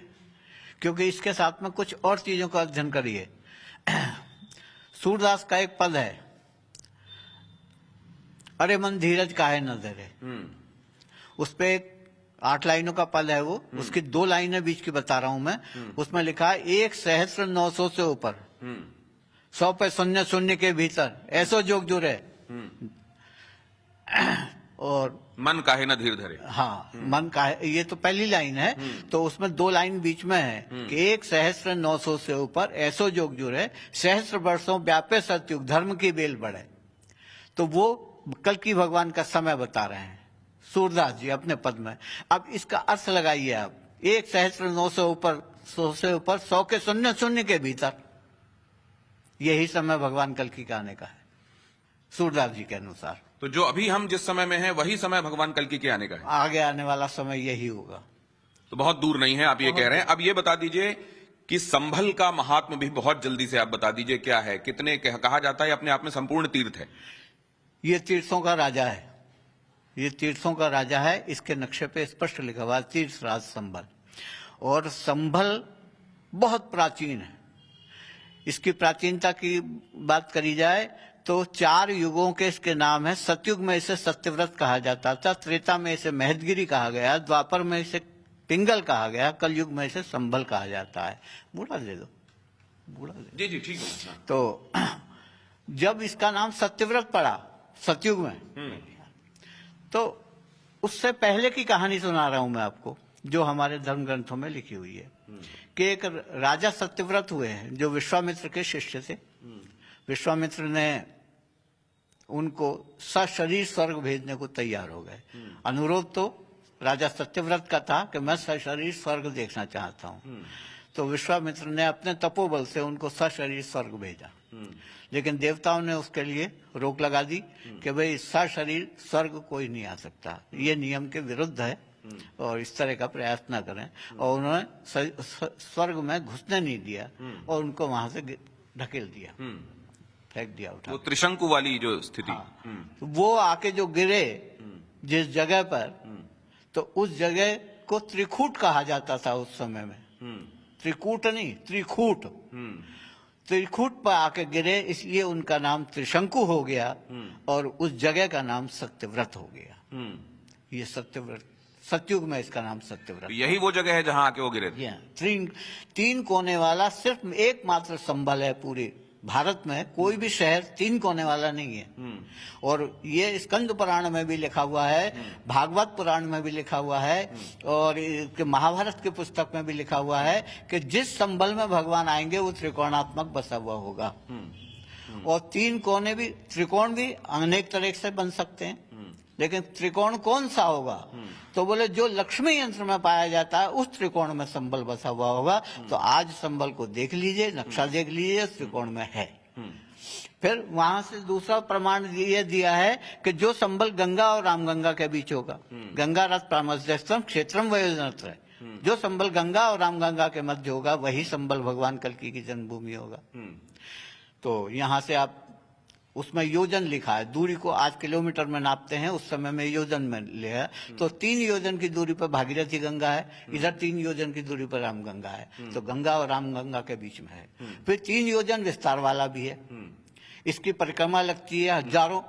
क्योंकि इसके साथ में कुछ और चीजों का अध्ययन करिए। सूरदास का एक पद है, अरे मन धीरज काहे न धरे। उस पे एक 8 लाइनों का पद है वो, उसकी 2 लाइनें बीच की बता रहा हूं मैं। उसमें लिखा है 1,900 से ऊपर 100 पे 0 के भीतर ऐसो जोग जुरे और मन काहे न धीर धरे। हाँ, मन काहे, ये तो पहली लाइन है। तो उसमें 2 लाइन बीच में है कि 1,900 से ऊपर ऐसो जोग जुरे, सहस्त्र वर्षों व्यापे सतयुग धर्म की बेल बढ़े। तो वो कल की भगवान का समय बता रहे हैं सूरदास जी अपने पद में। अब इसका अर्थ लगाइए आप, 1,900 ऊपर 100 से ऊपर 100 के 0 के भीतर, यही समय भगवान कल की का आने का है सूरदास जी के अनुसार। तो जो अभी हम जिस समय में हैं वही समय भगवान कल्की के आने का है, आगे आने वाला समय यही होगा। तो बहुत दूर नहीं है आप ये कह रहे हैं। अब ये बता दीजिए कि संभल का महात्म भी बहुत जल्दी से आप बता दीजिए क्या है, कितने कहा जाता है अपने आप में संपूर्ण तीर्थ है। ये तीर्थों का राजा है, ये तीर्थों का राजा है। इसके नक्शे पे स्पष्ट लिखा हुआ तीर्थ राज संभल। और संभल बहुत प्राचीन है। इसकी प्राचीनता की बात करी जाए तो 4 युगों के इसके नाम है। सतयुग में इसे सत्यव्रत कहा जाता था, त्रेता में इसे महदगिरी कहा गया, द्वापर में इसे पिंगल कहा गया, कलयुग में इसे संभल कहा जाता है। बूढ़ा दे दो, बूढ़ा दे। जी जी ठीक है। तो जब इसका नाम सत्यव्रत पड़ा सतयुग में, तो उससे पहले की कहानी सुना रहा हूं मैं आपको जो हमारे धर्म ग्रंथों में लिखी हुई है कि एक राजा सत्यव्रत हुए हैं जो विश्वामित्र के शिष्य थे। विश्वामित्र ने उनको सशरीर स्वर्ग भेजने को तैयार हो गए। अनुरोध तो राजा सत्यव्रत का था कि मैं सशरीर स्वर्ग देखना चाहता हूं। तो विश्वामित्र ने अपने तपोबल से उनको सशरीर स्वर्ग भेजा। लेकिन देवताओं ने उसके लिए रोक लगा दी कि भाई सशरीर स्वर्ग कोई नहीं आ सकता, ये नियम के विरुद्ध है और इस तरह का प्रयास न करें। और उन्होंने स्वर्ग में घुसने नहीं दिया और उनको वहां से ढकेल दिया, फेंक दिया, उठा। वो त्रिशंकु वाली जो स्थिति। तो वो आके जो गिरे जिस जगह पर, तो उस जगह को त्रिकूट कहा जाता था उस समय में। त्रिकूट नहीं, त्रिकूट। त्रिकूट पर आके गिरे इसलिए उनका नाम त्रिशंकु हो गया और उस जगह का नाम सत्यव्रत हो गया। ये सत्यव्रत, सतयुग में इसका नाम सत्यव्रत। यही वो जगह है जहां आके वो गिरे थे। 3 कोने वाला सिर्फ एकमात्र संभल है पूरे भारत में, कोई भी शहर 3 कोने वाला नहीं है। और ये स्कंद पुराण में भी लिखा हुआ है, भागवत पुराण में भी लिखा हुआ है और महाभारत की पुस्तक में भी लिखा हुआ है कि जिस संभल में भगवान आएंगे वो त्रिकोणात्मक बसा हुआ होगा। और 3 कोने भी, त्रिकोण भी अनेक तरह से बन सकते हैं, लेकिन त्रिकोण कौन सा होगा? तो बोले जो लक्ष्मी यंत्र में पाया जाता है उस त्रिकोण में संबल बसा हुआ होगा। तो आज संबल को देख लीजिए, नक्शा देख लीजिए, त्रिकोण में है। फिर वहां से दूसरा प्रमाण ये दिया है कि जो संबल गंगा और रामगंगा के बीच होगा, गंगा रथ प्रामस्यम क्षेत्रम वयोजनत्र है, जो संबल गंगा और रामगंगा के मध्य होगा वही संबल भगवान कल्की की जन्मभूमि होगा। तो यहाँ से आप उसमें योजन लिखा है, दूरी को आज किलोमीटर में नापते हैं, उस समय में योजन में लिया। तो 3 योजन की दूरी पर भागीरथी गंगा है, इधर 3 योजन की दूरी पर रामगंगा है, तो गंगा और रामगंगा के बीच में है। फिर 3 योजन विस्तार वाला भी है, इसकी परिक्रमा लगती है हजारों।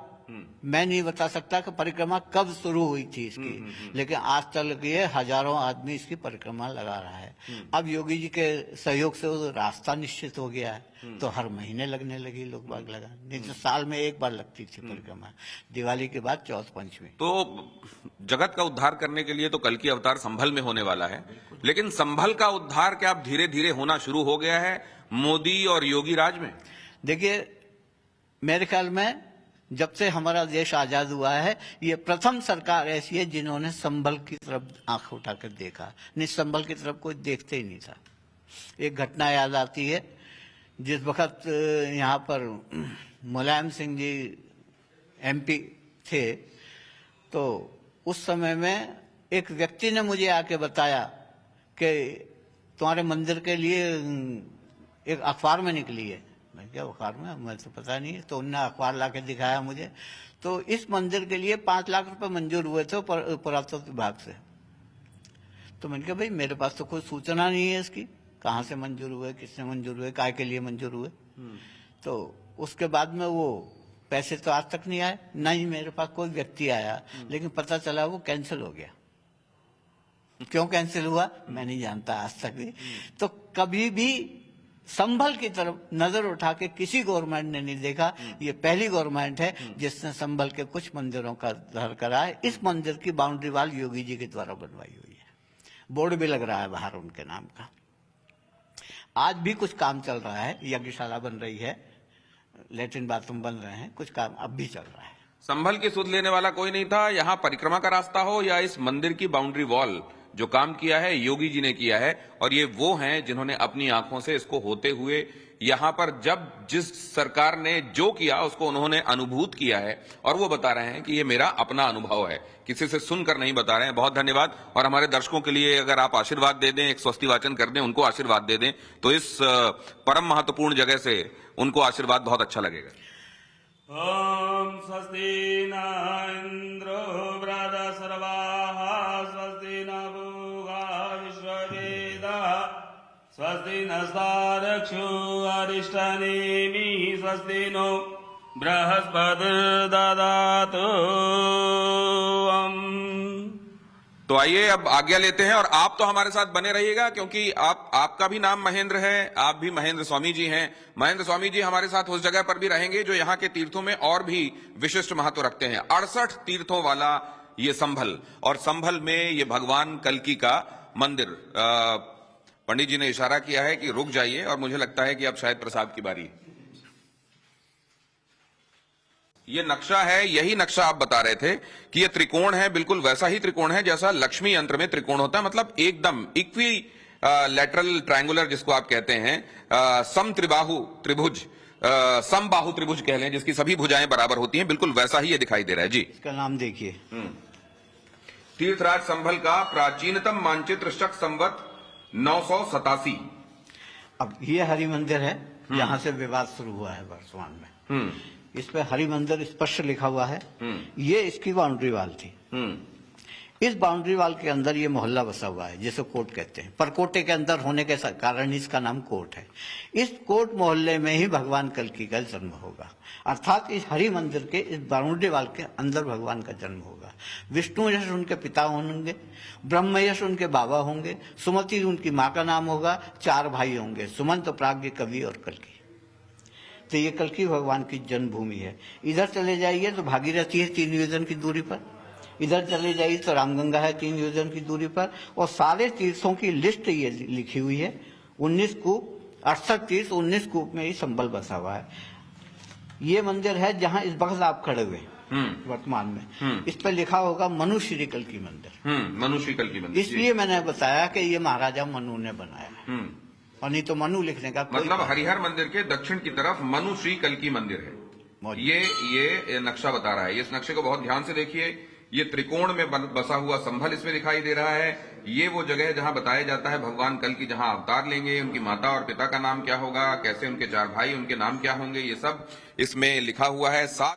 मैं नहीं बता सकता कि परिक्रमा कब शुरू हुई थी इसकी, लेकिन आज तक ये हजारों आदमी इसकी परिक्रमा लगा रहा है। अब योगी जी के सहयोग से वो रास्ता निश्चित हो गया है, तो हर महीने लगने लगी, लोग बाग लगा, नहीं तो साल में एक बार लगती थी परिक्रमा, दिवाली के बाद चौथ पंचमी। तो जगत का उद्धार करने के लिए तो कल की अवतार संभल में होने वाला है, लेकिन संभल का उद्धार क्या अब धीरे धीरे होना शुरू हो गया है मोदी और योगी राज में? देखिए, मेरे ख्याल में जब से हमारा देश आजाद हुआ है, ये प्रथम सरकार ऐसी है जिन्होंने संभल की तरफ आंख उठाकर देखा। नहीं, संभल की तरफ कोई देखते ही नहीं था। एक घटना याद आती है, जिस वक्त यहाँ पर मुलायम सिंह जी MP थे, तो उस समय में एक व्यक्ति ने मुझे आके बताया कि तुम्हारे मंदिर के लिए एक अखबार में निकली है। मैं क्या अखबार में, मैं तो पता नहीं है। तो उन्होंने अखबार लाके दिखाया मुझे, तो इस मंदिर के लिए 5 लाख रुपए मंजूर हुए थे पुरातत्व विभाग से। तो मैंने कहा भाई मेरे पास तो कोई सूचना नहीं है इसकी, कहाँ से मंजूर हुए, किसने मंजूर हुए, काय के लिए मंजूर हुए। तो उसके बाद में वो पैसे तो आज तक नहीं आए, ना ही मेरे पास कोई व्यक्ति आया, लेकिन पता चला वो कैंसिल हो गया। क्यों कैंसिल हुआ मैं नहीं जानता आज तक भी। तो कभी भी संभल की तरफ नजर उठा के किसी गवर्नमेंट ने नहीं देखा। ये पहली गवर्नमेंट है जिसने संभल के कुछ मंदिरों का उद्धार करा है। इस मंदिर की बाउंड्री वाल योगी जी के द्वारा बनवाई हुई है, बोर्ड भी लग रहा है बाहर उनके नाम का। आज भी कुछ काम चल रहा है, यज्ञशाला बन रही है, लेट्रिन बाथरूम बन रहे हैं, कुछ काम अब भी चल रहा है। संभल की सुध लेने वाला कोई नहीं था। यहाँ परिक्रमा का रास्ता हो या इस मंदिर की बाउंड्री वॉल, जो काम किया है योगी जी ने किया है। और ये वो हैं जिन्होंने अपनी आंखों से इसको होते हुए यहाँ पर जब जिस सरकार ने जो किया उसको उन्होंने अनुभूत किया है, और वो बता रहे हैं कि ये मेरा अपना अनुभव है, किसी से सुनकर नहीं बता रहे हैं। बहुत धन्यवाद। और हमारे दर्शकों के लिए अगर आप आशीर्वाद दे दें, एक स्वस्ति वाचन कर दें, उनको आशीर्वाद दे दें, तो इस परम महत्वपूर्ण जगह से उनको आशीर्वाद बहुत अच्छा लगेगा। ओम स्वस्ति न इंद्रो बृहस्पतिर्वाः स्वस्ति न भूगा विश्ववेदाः स्वस्ति नस्तारक्षो अरिष्टनेमिः स्वस्ति नो बृहस्पतिर्दधातु। तो आइए अब आज्ञा लेते हैं, और आप तो हमारे साथ बने रहिएगा क्योंकि आपका भी नाम महेंद्र है, आप भी महेंद्र स्वामी जी हैं। महेंद्र स्वामी जी हमारे साथ उस जगह पर भी रहेंगे जो यहाँ के तीर्थों में और भी विशिष्ट महत्व रखते हैं। 68 तीर्थों वाला ये संभल, और संभल में ये भगवान कल्की का मंदिर। पंडित जी ने इशारा किया है कि रुक जाइए, और मुझे लगता है कि अब शायद प्रसाद की बारी है। ये नक्शा है, यही नक्शा आप बता रहे थे कि ये त्रिकोण है, बिल्कुल वैसा ही त्रिकोण है जैसा लक्ष्मी यंत्र में त्रिकोण होता है, मतलब एकदम इक्वी लैटरल ट्रायंगुलर जिसको आप कहते हैं, सम त्रिबाहु त्रिभुज, समबाहु त्रिभुज कह लें, जिसकी सभी भुजाएं बराबर होती हैं, बिल्कुल वैसा ही ये दिखाई दे रहा है। जी, इसका नाम देखिए, तीर्थराज संभल का प्राचीनतम मानचित्र शक संवत 987। अब ये हरि मंदिर है, यहाँ से विवाद शुरू हुआ है वर्तमान में। इस पे हरि मंदिर स्पष्ट लिखा हुआ है। ये इसकी बाउंड्री वाल थी। इस बाउंड्री वाल के अंदर ये मोहल्ला बसा हुआ है जिसे कोट कहते हैं। परकोटे के अंदर होने के कारण इसका नाम कोट है। इस कोट मोहल्ले में ही भगवान कल्की का जन्म होगा, अर्थात इस हरि मंदिर के इस बाउंड्री वाल के अंदर भगवान का जन्म होगा। विष्णु यश उनके पिता होंगे, ब्रह्म यश उनके बाबा होंगे, सुमति उनकी माँ का नाम होगा, 4 भाई होंगे, सुमंत, प्राज्ञ, कवि और कल्की। तो ये कल्की भगवान की जन्मभूमि है। इधर चले जाइए तो भागीरथी है 3 योजन की दूरी पर, इधर चले जाइए तो रामगंगा है 3 योजन की दूरी पर, और सारे तीर्थों की लिस्ट ये लिखी हुई है। 19 कूप, 68 तीर्थ, 19 कूप में ही संभल बसा हुआ है। ये मंदिर है जहाँ इस वक्त आप खड़े हुए वर्तमान में, इस पर लिखा होगा मनुश्री कल्की मंदिर। मनुश्री कल्की मंदिर, इसलिए मैंने बताया कि ये महाराजा मनु ने बनाया है, और नहीं तो मनु लिखने का मतलब हरिहर मंदिर के दक्षिण की तरफ मनुश्री कल्की मंदिर है। मौजूद। ये नक्शा बता रहा है, इस नक्शे को बहुत ध्यान से देखिए। ये त्रिकोण में बसा हुआ संभल इसमें दिखाई दे रहा है। ये वो जगह है जहां बताया जाता है भगवान कल की जहां अवतार लेंगे, उनकी माता और पिता का नाम क्या होगा, कैसे उनके 4 भाई, उनके नाम क्या होंगे, ये सब इसमें लिखा हुआ है। साथ